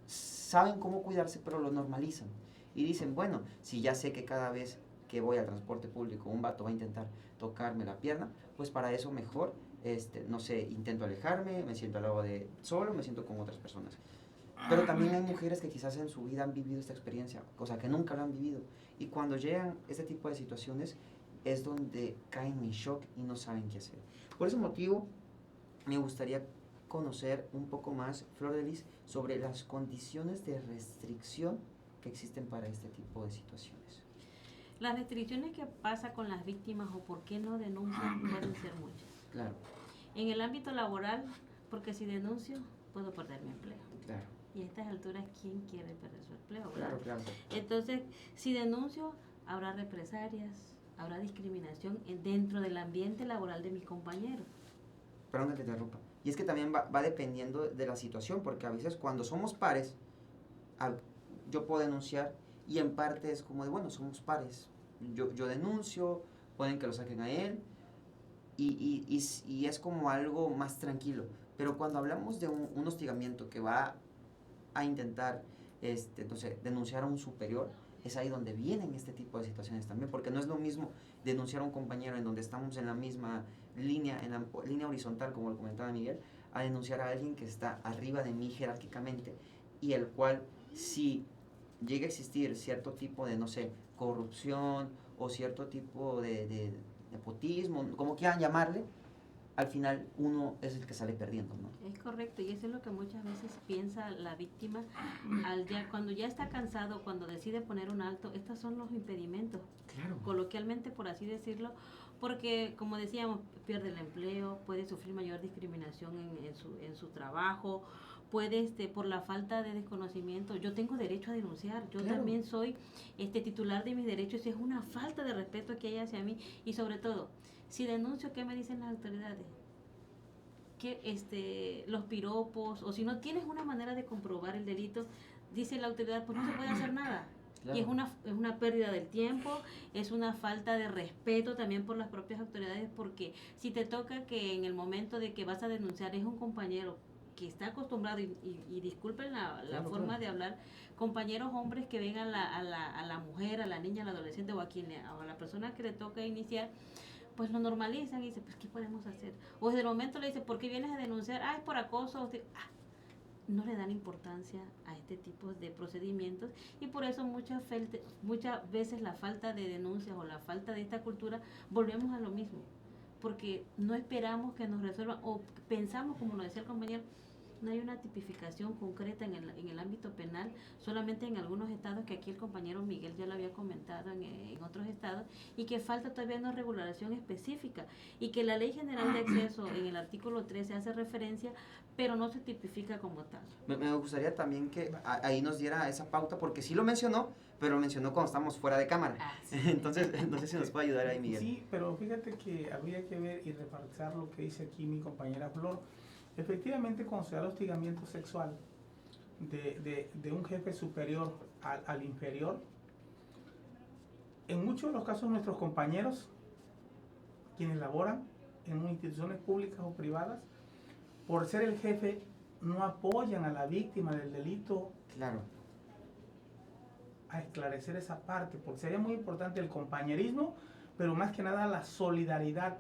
S3: saben cómo cuidarse, pero lo normalizan. Y dicen, bueno, si ya sé que cada vez que voy al transporte público un vato va a intentar tocarme la pierna, pues para eso mejor, no sé, intento alejarme, me siento al lado de solo, me siento con otras personas. Pero también hay mujeres que quizás en su vida han vivido esta experiencia, cosa que nunca lo han vivido. Y cuando llegan este tipo de situaciones, es donde caen en shock y no saben qué hacer. Por ese motivo, me gustaría conocer un poco más, Flor de Lis, sobre las condiciones de restricción que existen para este tipo de situaciones.
S4: Las restricciones que pasa con las víctimas o por qué no denuncian pueden ser muchas.
S3: Claro.
S4: En el ámbito laboral, porque si denuncio, puedo perder mi empleo.
S3: Claro.
S4: Y a estas alturas, ¿quién quiere perder su empleo? ¿Verdad?
S3: Claro.
S4: Entonces, si denuncio, habrá represalias, habrá discriminación dentro del ambiente laboral de mis compañeros.
S3: Perdón que te interrumpa. Y es que también va dependiendo de la situación, porque a veces cuando somos pares, yo puedo denunciar y en parte es como de, bueno, somos pares. Yo denuncio, pueden que lo saquen a él y es como algo más tranquilo. Pero cuando hablamos de un hostigamiento que va a intentar entonces, denunciar a un superior, es ahí donde vienen este tipo de situaciones también, porque no es lo mismo denunciar a un compañero en donde estamos en la misma línea, en la línea horizontal, como lo comentaba Miguel, a denunciar a alguien que está arriba de mí jerárquicamente y el cual, si llega a existir cierto tipo de, no sé, corrupción o cierto tipo de nepotismo, como quieran llamarle, al final uno es el que sale perdiendo, ¿no?
S4: Es correcto, y eso es lo que muchas veces piensa la víctima cuando ya está cansado, cuando decide poner un alto. Estos son los impedimentos,
S3: Claro.
S4: coloquialmente, por así decirlo, porque, como decíamos, pierde el empleo, puede sufrir mayor discriminación en su trabajo, puede, por la falta de desconocimiento. Yo tengo derecho a denunciar, yo
S3: Claro.
S4: también soy titular de mis derechos, y es una falta de respeto que hay hacia mí. Y sobre todo, si denuncio, ¿qué me dicen las autoridades? Que los piropos, o si no tienes una manera de comprobar el delito, dice la autoridad, pues no se puede hacer nada.
S3: Claro.
S4: Y es una pérdida del tiempo, es una falta de respeto también por las propias autoridades, porque si te toca que en el momento de que vas a denunciar es un compañero que está acostumbrado, y disculpen la
S3: Claro,
S4: forma
S3: claro.
S4: de hablar, compañeros hombres que ven a la mujer, a la niña, al adolescente o a la persona que le toca iniciar, pues lo normalizan y dicen, pues ¿qué podemos hacer? O desde el momento le dicen, ¿por qué vienes a denunciar? Ah, es por acoso. No le dan importancia a este tipo de procedimientos, y por eso muchas veces la falta de denuncias o la falta de esta cultura, volvemos a lo mismo, porque no esperamos que nos resuelvan, o pensamos, como lo decía el compañero, no hay una tipificación concreta en el ámbito penal, solamente en algunos estados, que aquí el compañero Miguel ya lo había comentado, en otros estados, y que falta todavía una regulación específica, y que la Ley General de Acceso en el artículo 13 hace referencia, pero no se tipifica como tal.
S3: Me gustaría también que ahí nos diera esa pauta, porque sí lo mencionó, pero lo mencionó cuando estamos fuera de cámara.
S4: Sí.
S3: Entonces, no sé si nos puede ayudar ahí, Miguel.
S5: Sí, pero fíjate que habría que ver y repasar lo que dice aquí mi compañera Flor. Efectivamente, cuando se da el hostigamiento sexual de un jefe superior al inferior, en muchos de los casos nuestros compañeros, quienes laboran en instituciones públicas o privadas, por ser el jefe, no apoyan a la víctima del delito
S3: Claro.
S5: a esclarecer esa parte, porque sería muy importante el compañerismo, pero más que nada la solidaridad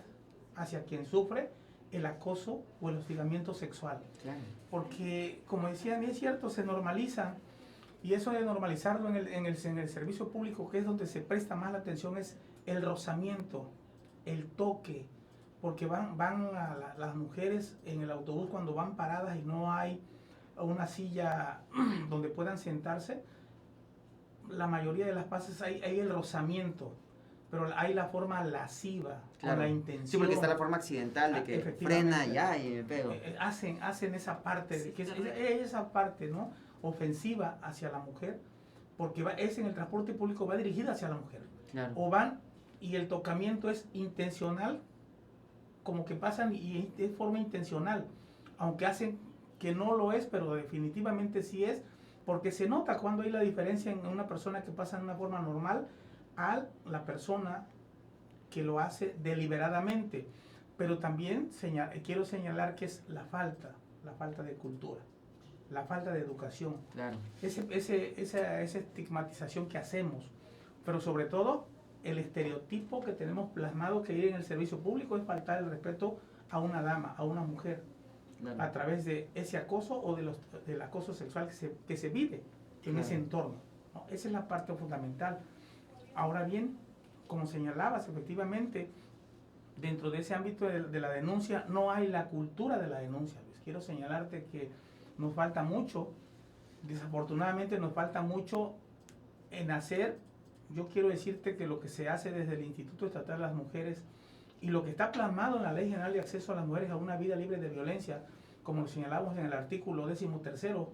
S5: hacia quien sufre el acoso o el hostigamiento sexual.
S3: Claro.
S5: Porque, como decían, y es cierto, se normaliza, y eso de normalizarlo en el servicio público, que es donde se presta más la atención, es el rozamiento, el toque, porque van las mujeres en el autobús cuando van paradas y no hay una silla donde puedan sentarse. La mayoría de las veces hay el rozamiento, pero hay la forma lasciva,
S3: Claro.
S5: con la intención.
S3: Sí, porque está la forma accidental de que
S5: Efectivamente.
S3: frena ya y me pego.
S5: Hacen esa parte,
S4: Sí,
S5: que es
S4: correcto.
S5: esa parte, ¿no?, ofensiva hacia la mujer, porque es en el transporte público, va dirigida hacia la mujer.
S3: Claro.
S5: O van, y el tocamiento es intencional, como que pasan y es forma intencional, aunque hacen que no lo es, pero definitivamente sí es, porque se nota cuando hay la diferencia en una persona que pasa de una forma normal a la persona que lo hace deliberadamente. Pero también quiero señalar que es la falta de cultura, la falta de educación,
S3: Claro.
S5: esa estigmatización que hacemos, pero sobre todo el estereotipo que tenemos plasmado que ir en el servicio público es faltar el respeto a una dama, a una mujer,
S3: Claro.
S5: a través de ese acoso o del acoso sexual que se vive en
S3: Claro.
S5: ese entorno, ¿no? Esa es la parte fundamental. Ahora bien, como señalabas, efectivamente, dentro de ese ámbito de la denuncia no hay la cultura de la denuncia. Luis, quiero señalarte que nos falta mucho, desafortunadamente nos falta mucho en hacer. Yo quiero decirte que lo que se hace desde el Instituto Estatal de las Mujeres y lo que está plasmado en la Ley General de Acceso a las Mujeres a una vida libre de violencia, como lo señalamos en el artículo 13º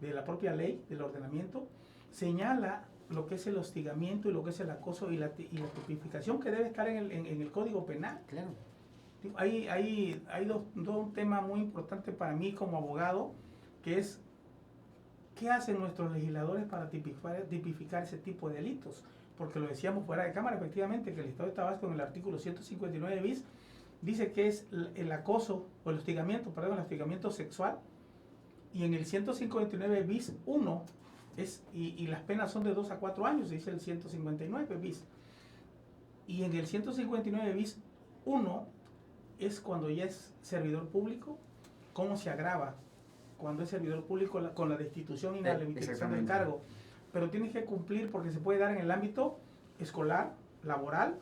S5: de la propia ley del ordenamiento, señala lo que es el hostigamiento y lo que es el acoso y la tipificación que debe estar en el Código Penal.
S3: Claro.
S5: Hay dos temas muy importantes para mí como abogado, que es ¿qué hacen nuestros legisladores para tipificar ese tipo de delitos? Porque lo decíamos fuera de cámara, efectivamente, que el Estado de Tabasco en el artículo 159 bis dice que es el acoso o el hostigamiento sexual, y en el 159 bis 1 y las penas son de 2 a 4 años, dice el 159 bis. Y en el 159 bis 1 es cuando ya es servidor público, cómo se agrava cuando es servidor público con la destitución y la limitación del cargo. Pero tienes que cumplir porque se puede dar en el ámbito escolar, laboral,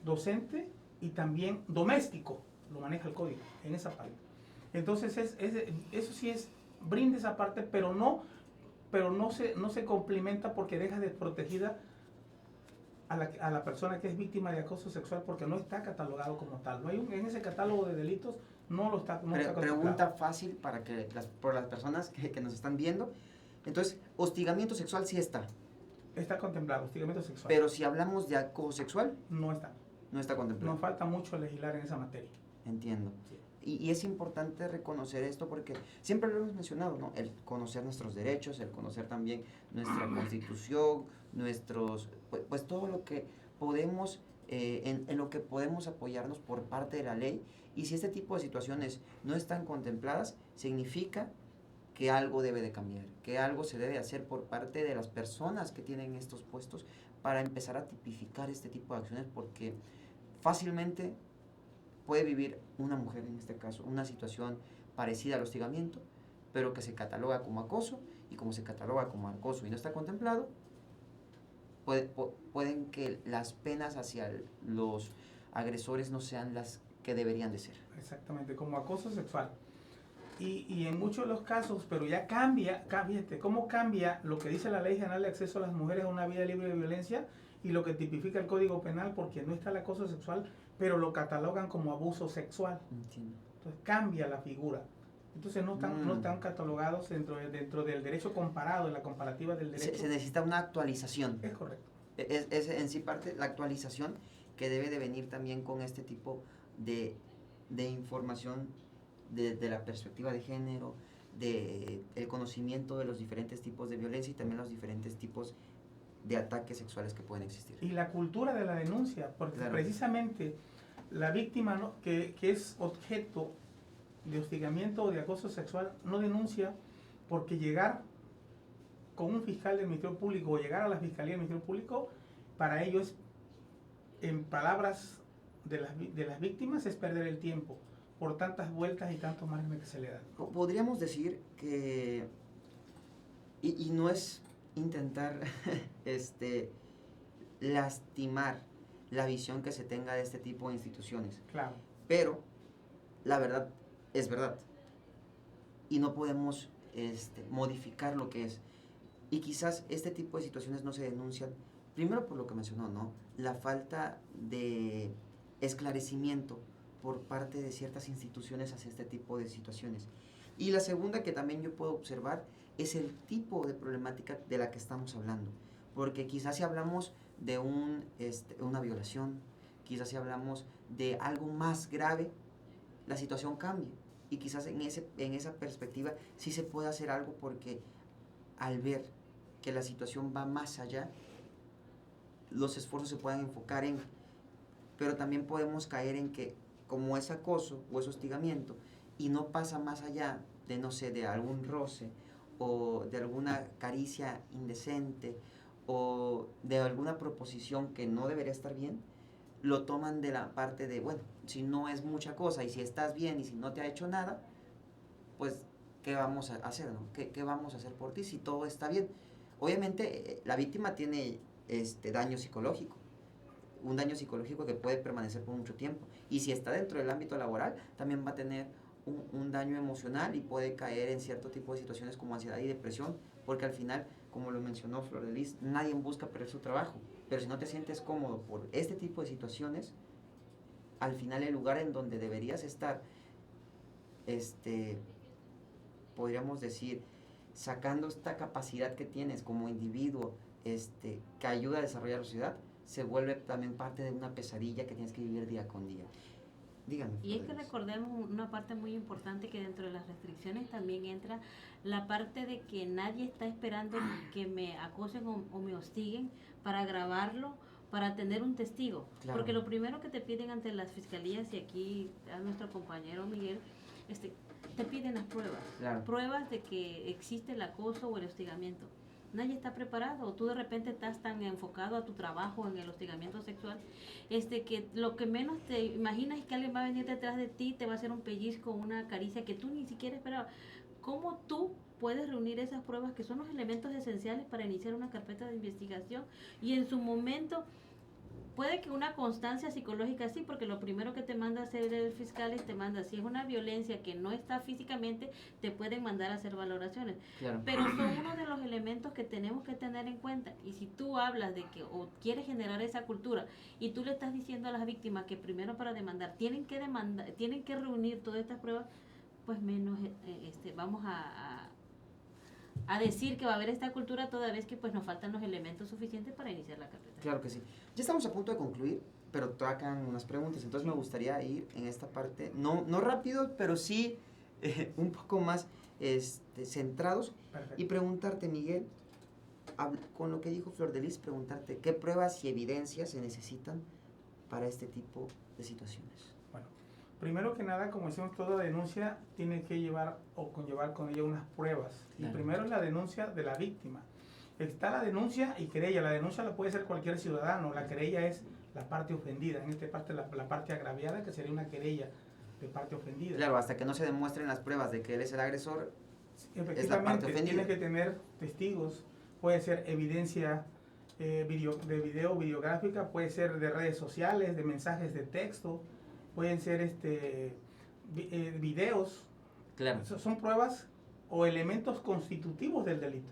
S5: docente y también doméstico, lo maneja el código en esa parte. Entonces eso sí brinda esa parte, pero no se complementa porque deja desprotegida a la persona que es víctima de acoso sexual, porque no está catalogado como tal. No hay en ese catálogo de delitos, no está
S3: pregunta fácil para que por las personas que nos están viendo. Entonces, hostigamiento sexual sí está.
S5: Está contemplado, hostigamiento sexual.
S3: Pero si hablamos de acoso sexual,
S5: no está.
S3: No está contemplado.
S5: Nos falta mucho legislar en esa materia.
S3: Entiendo.
S5: Sí.
S3: Y es importante reconocer esto porque siempre lo hemos mencionado, ¿no? El conocer nuestros derechos, el conocer también nuestra constitución, pues todo lo que podemos, en lo que podemos apoyarnos por parte de la ley. Y si este tipo de situaciones no están contempladas, significa que algo debe de cambiar, que algo se debe hacer por parte de las personas que tienen estos puestos para empezar a tipificar este tipo de acciones, porque fácilmente puede vivir una mujer, en este caso, una situación parecida al hostigamiento, pero que se cataloga como acoso, y como se cataloga como acoso y no está contemplado, pueden que las penas hacia los agresores no sean las que deberían de ser.
S5: Exactamente, como acoso sexual. Y en muchos de los casos, pero ya cambia, ¿cómo cambia lo que dice la Ley General de Acceso a las Mujeres a una Vida Libre de Violencia y lo que tipifica el Código Penal? Porque no está el acoso sexual, pero lo catalogan como abuso sexual.
S3: Entiendo.
S5: Entonces cambia la figura. Entonces no están catalogados dentro del derecho comparado, en la comparativa del derecho.
S3: Se necesita una actualización.
S5: Es correcto.
S3: Es en sí parte la actualización que debe de venir también con este tipo de información de la perspectiva de género, de el conocimiento de los diferentes tipos de violencia y también los diferentes tipos de ataques sexuales que pueden existir.
S5: Y la cultura de la denuncia, porque
S3: claro,
S5: precisamente la víctima, ¿no?, que es objeto de hostigamiento o de acoso sexual no denuncia, porque llegar con un fiscal del Ministerio Público o llegar a la Fiscalía del Ministerio Público, para ellos, en palabras de las víctimas, es perder el tiempo por tantas vueltas y tantos márgenes que se le dan.
S3: Podríamos decir que, y no es intentar lastimar la visión que se tenga de este tipo de instituciones.
S5: Claro.
S3: Pero la verdad es verdad. Y no podemos modificar lo que es. Y quizás este tipo de situaciones no se denuncian, primero por lo que mencionó, ¿no? La falta de esclarecimiento por parte de ciertas instituciones hacia este tipo de situaciones. Y la segunda que también yo puedo observar es el tipo de problemática de la que estamos hablando. Porque quizás si hablamos de una violación, quizás si hablamos de algo más grave, la situación cambia. Y quizás en esa perspectiva sí se puede hacer algo, porque al ver que la situación va más allá, los esfuerzos se pueden enfocar pero también podemos caer en que como es acoso o es hostigamiento y no pasa más allá de, no sé, de algún roce o de alguna caricia indecente o de alguna proposición que no debería estar bien, lo toman de la parte de, bueno, si no es mucha cosa y si estás bien y si no te ha hecho nada, pues, ¿qué vamos a hacer, no? ¿Qué vamos a hacer por ti si todo está bien? Obviamente, la víctima tiene daño psicológico, un daño psicológico que puede permanecer por mucho tiempo. Y si está dentro del ámbito laboral, también va a tener un daño emocional y puede caer en cierto tipo de situaciones como ansiedad y depresión, porque al final, como lo mencionó Flor de Lis, nadie busca perder su trabajo. Pero si no te sientes cómodo por este tipo de situaciones, al final el lugar en donde deberías estar, podríamos decir, sacando esta capacidad que tienes como individuo, que ayuda a desarrollar la sociedad, se vuelve también parte de una pesadilla que tienes que vivir día con día. Díganme.
S4: Y es que
S3: Flor de Lis.
S4: recordemos una parte muy importante, que dentro de las restricciones también entra la parte de que nadie está esperando que me acosen o me hostiguen para grabarlo, para tener un testigo.
S3: Claro.
S4: Porque lo primero que te piden ante las fiscalías, y aquí a nuestro compañero Miguel, te piden las pruebas.
S3: Claro.
S4: Pruebas de que existe el acoso o el hostigamiento. Nadie está preparado. Tú de repente estás tan enfocado a tu trabajo en el hostigamiento sexual, que lo que menos te imaginas es que alguien va a venir detrás de ti, te va a hacer un pellizco, una caricia que tú ni siquiera esperabas. ¿Cómo tú puedes reunir esas pruebas que son los elementos esenciales para iniciar una carpeta de investigación? Y en su momento, puede que una constancia psicológica sí, porque lo primero que te manda a hacer el fiscal es te manda, si es una violencia que no está físicamente, te pueden mandar a hacer valoraciones.
S3: Claro.
S4: Pero son uno de los elementos que tenemos que tener en cuenta. Y si tú hablas de que o quieres generar esa cultura y tú le estás diciendo a las víctimas que primero para demandar tienen que reunir todas estas pruebas, pues menos vamos a decir que va a haber esta cultura, toda vez que pues nos faltan los elementos suficientes para iniciar la carpeta.
S3: Claro que sí. Ya estamos a punto de concluir, pero todavía quedan unas preguntas, entonces me gustaría ir en esta parte, no rápido, pero sí un poco más centrados.
S5: Perfecto.
S3: Y preguntarte, Miguel, con lo que dijo Flor de Lis, preguntarte qué pruebas y evidencias se necesitan para este tipo de situaciones.
S5: Bueno, primero que nada, como decimos, toda denuncia tiene que llevar o conllevar con ella unas pruebas.
S3: Claro.
S5: Y primero es la denuncia de la víctima. Está la denuncia y querella. La denuncia la puede hacer cualquier ciudadano. La querella es la parte ofendida. En esta parte, la parte agraviada, que sería una querella de parte ofendida.
S3: Claro, hasta que no se demuestren las pruebas de que él es el agresor,
S5: Efectivamente,
S3: es la parte ofendida.
S5: tiene que tener testigos. Puede ser evidencia de video, videográfica, puede ser de redes sociales, de mensajes de texto, pueden ser videos.
S3: claro,
S5: Son pruebas o elementos constitutivos del delito.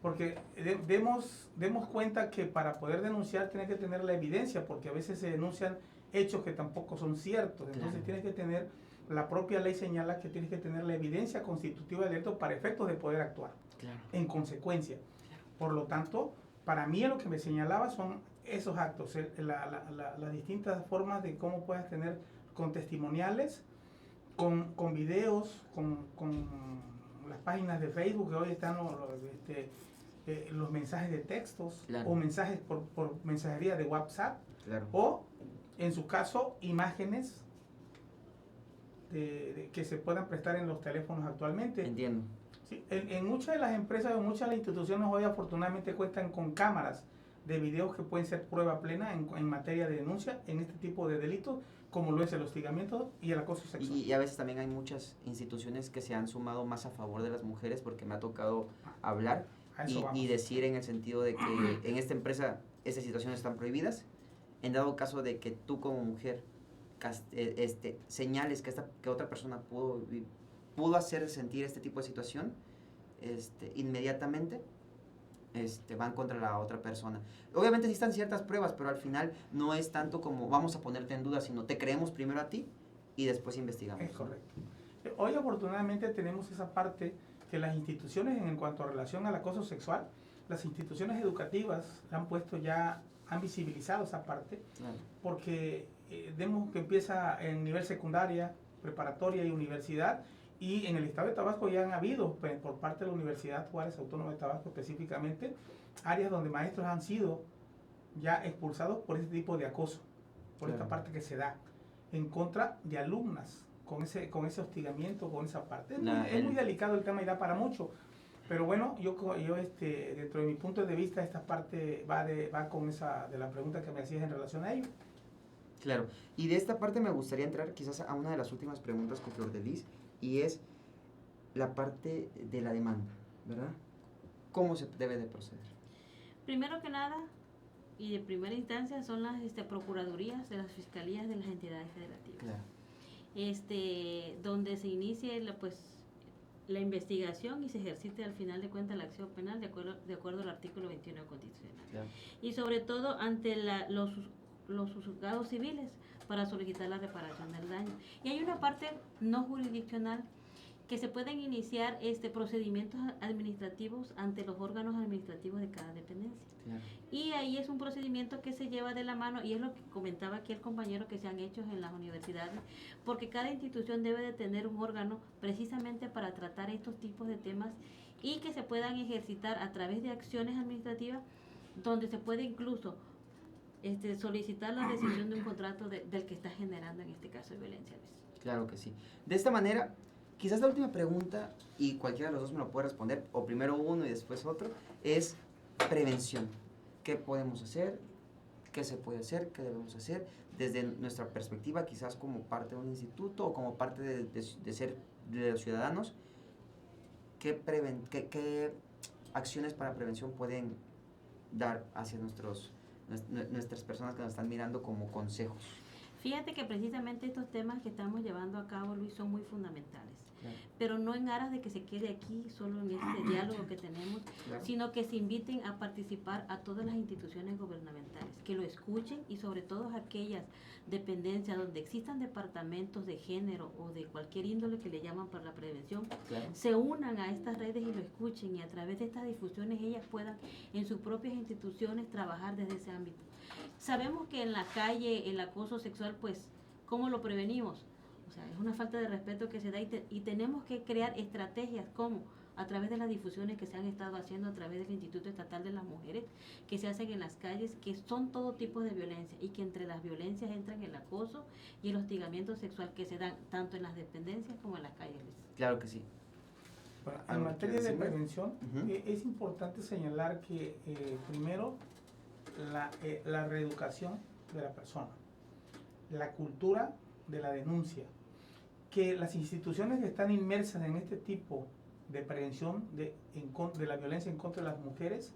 S5: Porque demos cuenta que para poder denunciar tienes que tener la evidencia, porque a veces se denuncian hechos que tampoco son ciertos. Entonces
S3: Claro.
S5: tienes que tener, la propia ley señala que tienes que tener la evidencia constitutiva del delito para efectos de poder actuar
S3: claro.
S5: en consecuencia. Por lo tanto, para mí lo que me señalaba son esos actos, las distintas formas de cómo puedes tener con testimoniales, con videos, con las páginas de Facebook, que hoy están los mensajes de textos,
S3: Claro.
S5: o mensajes por mensajería de WhatsApp,
S3: Claro.
S5: o en su caso imágenes que se puedan prestar en los teléfonos actualmente.
S3: Entiendo.
S5: Sí, en muchas de las empresas o muchas de las instituciones hoy afortunadamente cuentan con cámaras de videos que pueden ser prueba plena en materia de denuncia en este tipo de delitos, como lo es el hostigamiento y el acoso sexual.
S3: Y a veces también hay muchas instituciones que se han sumado más a favor de las mujeres, porque me ha tocado hablar
S5: A eso vamos.
S3: y decir en el sentido de que en esta empresa estas situaciones están prohibidas. En dado caso de que tú como mujer señales que otra persona pudo hacer sentir este tipo de situación, inmediatamente van contra la otra persona. Obviamente necesitan ciertas pruebas, pero al final no es tanto como vamos a ponerte en duda, sino te creemos primero a ti y después investigamos.
S5: Es correcto. Hoy afortunadamente tenemos esa parte que las instituciones, en cuanto a relación al acoso sexual, las instituciones educativas han visibilizado esa parte,
S3: Claro.
S5: porque vemos que empieza en nivel secundaria, preparatoria y universidad, y en el estado de Tabasco ya han habido, por parte de la Universidad Juárez Autónoma de Tabasco específicamente, áreas donde maestros han sido ya expulsados por este tipo de acoso, por
S3: Claro.
S5: esta parte que se da en contra de alumnas, con ese hostigamiento, con esa parte. Es muy delicado el tema y da para mucho. Pero bueno, yo dentro de mi punto de vista, esta parte va con esa de la pregunta que me hacías en relación a ello.
S3: Claro. Y de esta parte me gustaría entrar quizás a una de las últimas preguntas con Flor de Lis, y es la parte de la demanda, ¿verdad? ¿Cómo se debe de proceder?
S4: Primero que nada, y de primera instancia, son las procuradurías de las fiscalías de las entidades federativas.
S3: Claro.
S4: Donde se inicie la investigación y se ejercite al final de cuentas la acción penal de acuerdo al artículo 21 constitucional.
S3: Claro.
S4: Y sobre todo ante los juzgados civiles para solicitar la reparación del daño. Y hay una parte no jurisdiccional que se pueden iniciar procedimientos administrativos ante los órganos administrativos de cada dependencia.
S3: Claro.
S4: Y ahí es un procedimiento que se lleva de la mano, y es lo que comentaba aquí el compañero, que se han hecho en las universidades, porque cada institución debe de tener un órgano precisamente para tratar estos tipos de temas y que se puedan ejercitar a través de acciones administrativas, donde se puede incluso solicitar la rescisión de un contrato del que está generando, en este caso, violencia.
S3: Claro que sí. De esta manera, quizás la última pregunta, y cualquiera de los dos me lo puede responder, o primero uno y después otro, es prevención. ¿Qué podemos hacer? ¿Qué se puede hacer? ¿Qué debemos hacer? Desde nuestra perspectiva, quizás como parte de un instituto o como parte de ser de los ciudadanos, ¿qué acciones para prevención pueden dar hacia nuestras personas que nos están mirando como consejos?
S4: Fíjate que precisamente estos temas que estamos llevando a cabo, Luis, son muy fundamentales.
S3: Claro.
S4: Pero no en aras de que se quede aquí solo en este diálogo que tenemos,
S3: Claro.
S4: sino que se inviten a participar a todas las instituciones gubernamentales, que lo escuchen, y sobre todo aquellas dependencias donde existan departamentos de género o de cualquier índole que le llaman para la prevención,
S3: Claro.
S4: se unan a estas redes y lo escuchen, y a través de estas difusiones ellas puedan en sus propias instituciones trabajar desde ese ámbito. Sabemos que en la calle el acoso sexual, pues, ¿cómo lo prevenimos? O sea, es una falta de respeto que se da, y tenemos que crear estrategias como a través de las difusiones que se han estado haciendo a través del Instituto Estatal de las Mujeres, que se hacen en las calles, que son todo tipo de violencia, y que entre las violencias entran el acoso y el hostigamiento sexual que se dan tanto en las dependencias como en las calles.
S3: Claro que sí.
S5: Bueno, en
S3: ¿Algo
S5: materia
S3: que
S5: de
S3: decirme?
S5: prevención,
S3: Ujú.
S5: es importante señalar que primero la reeducación de la persona, la cultura de la denuncia, que las instituciones que están inmersas en este tipo de prevención de la violencia en contra de las mujeres,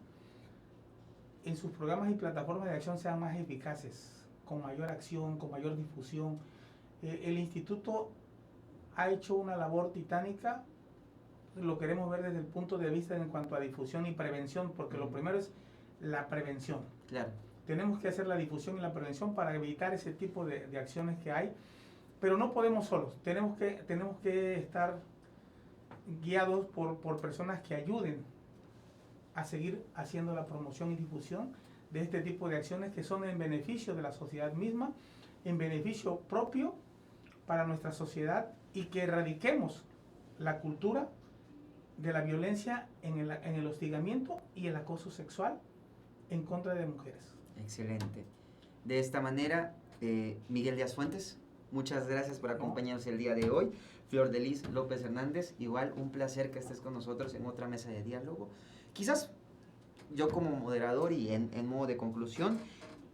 S5: en sus programas y plataformas de acción sean más eficaces, con mayor acción, con mayor difusión. El instituto ha hecho una labor titánica, lo queremos ver desde el punto de vista en cuanto a difusión y prevención, porque lo primero es la prevención.
S3: Claro.
S5: Tenemos que hacer la difusión y la prevención para evitar ese tipo de acciones que hay, pero no podemos solos, tenemos que estar guiados por personas que ayuden a seguir haciendo la promoción y difusión de este tipo de acciones que son en beneficio de la sociedad misma, en beneficio propio para nuestra sociedad, y que erradiquemos la cultura de la violencia en el hostigamiento y el acoso sexual en contra de mujeres.
S3: Excelente. De esta manera, Miguel Díaz Fuentes, muchas gracias por acompañarnos el día de hoy. Flor de Lis López Hernández, igual un placer que estés con nosotros en otra mesa de diálogo. Quizás yo como moderador y en modo de conclusión,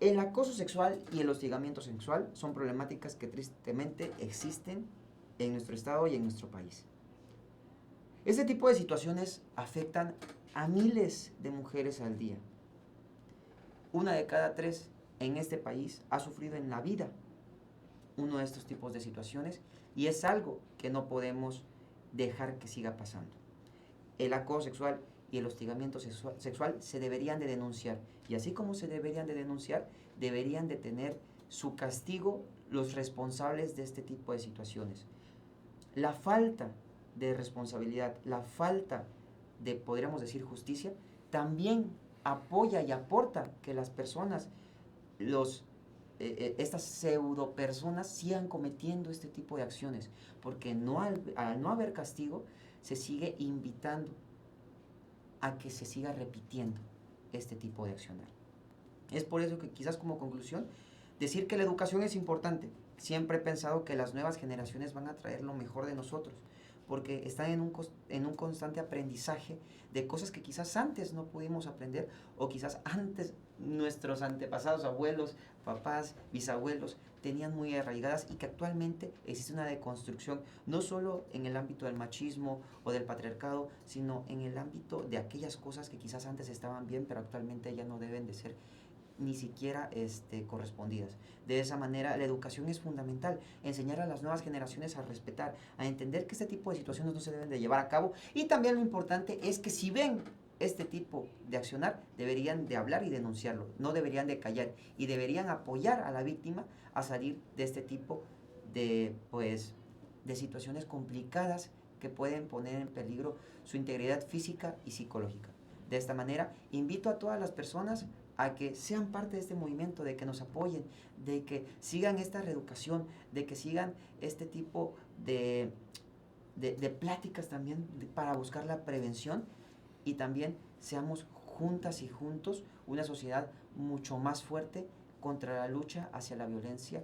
S3: el acoso sexual y el hostigamiento sexual son problemáticas que tristemente existen en nuestro estado y en nuestro país. Este tipo de situaciones afectan a miles de mujeres al día. 1 de cada 3 en este país ha sufrido en la vida uno de estos tipos de situaciones, y es algo que no podemos dejar que siga pasando. El acoso sexual y el hostigamiento sexual se deberían de denunciar, y así como se deberían de denunciar, deberían de tener su castigo los responsables de este tipo de situaciones. La falta de responsabilidad, la falta de, podríamos decir, justicia, también apoya y aporta que las personas, estas pseudo personas sigan cometiendo este tipo de acciones, porque al no haber castigo, se sigue invitando a que se siga repitiendo este tipo de accionar. Es por eso que quizás como conclusión, decir que la educación es importante. Siempre he pensado que las nuevas generaciones van a traer lo mejor de nosotros, porque están en un constante aprendizaje de cosas que quizás antes no pudimos aprender, o quizás antes nuestros antepasados, abuelos, papás, bisabuelos, tenían muy arraigadas, y que actualmente existe una deconstrucción, no solo en el ámbito del machismo o del patriarcado, sino en el ámbito de aquellas cosas que quizás antes estaban bien, pero actualmente ya no deben de ser ni siquiera correspondidas. De esa manera, la educación es fundamental, enseñar a las nuevas generaciones a respetar, a entender que este tipo de situaciones no se deben de llevar a cabo, y también lo importante es que si ven este tipo de accionar, deberían de hablar y denunciarlo, no deberían de callar, y deberían apoyar a la víctima a salir de este tipo de situaciones complicadas que pueden poner en peligro su integridad física y psicológica. De esta manera, invito a todas las personas a que sean parte de este movimiento, de que nos apoyen, de que sigan esta reeducación, de que sigan este tipo de pláticas también para buscar la prevención, y también seamos juntas y juntos una sociedad mucho más fuerte contra la lucha hacia la violencia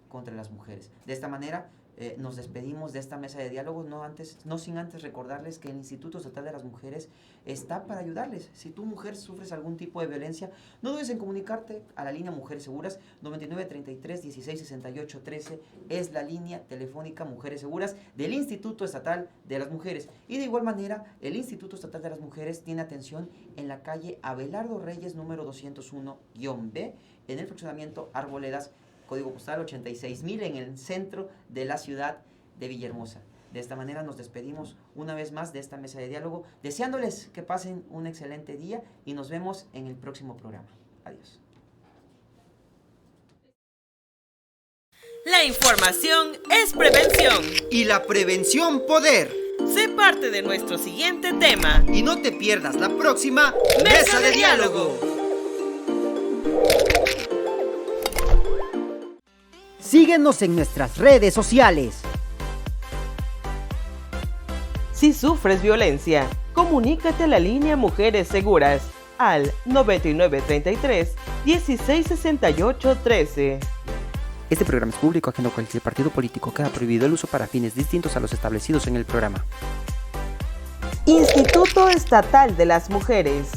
S3: contra las mujeres. De esta manera, nos despedimos de esta mesa de diálogo, no sin antes recordarles que el Instituto Estatal de las Mujeres está para ayudarles. Si tú, mujer, sufres algún tipo de violencia, no dudes en comunicarte a la línea Mujeres Seguras. 9933 16 68 13 es la línea telefónica Mujeres Seguras del Instituto Estatal de las Mujeres. Y de igual manera, el Instituto Estatal de las Mujeres tiene atención en la calle Abelardo Reyes número 201-B, en el fraccionamiento Arboledas, código postal 86,000, en el centro de la ciudad de Villahermosa. De esta manera nos despedimos una vez más de esta mesa de diálogo, deseándoles que pasen un excelente día y nos vemos en el próximo programa. Adiós.
S6: La información es prevención.
S7: Y la prevención poder.
S6: Sé parte de nuestro siguiente tema.
S7: Y no te pierdas la próxima Mesa de Diálogo. Síguenos en nuestras redes sociales.
S6: Si sufres violencia, comunícate a la línea Mujeres Seguras al 9933 1668 13.
S3: Este programa es público, ajeno a cualquier partido político. Queda prohibido el uso para fines distintos a los establecidos en el programa.
S6: Instituto Estatal de las Mujeres.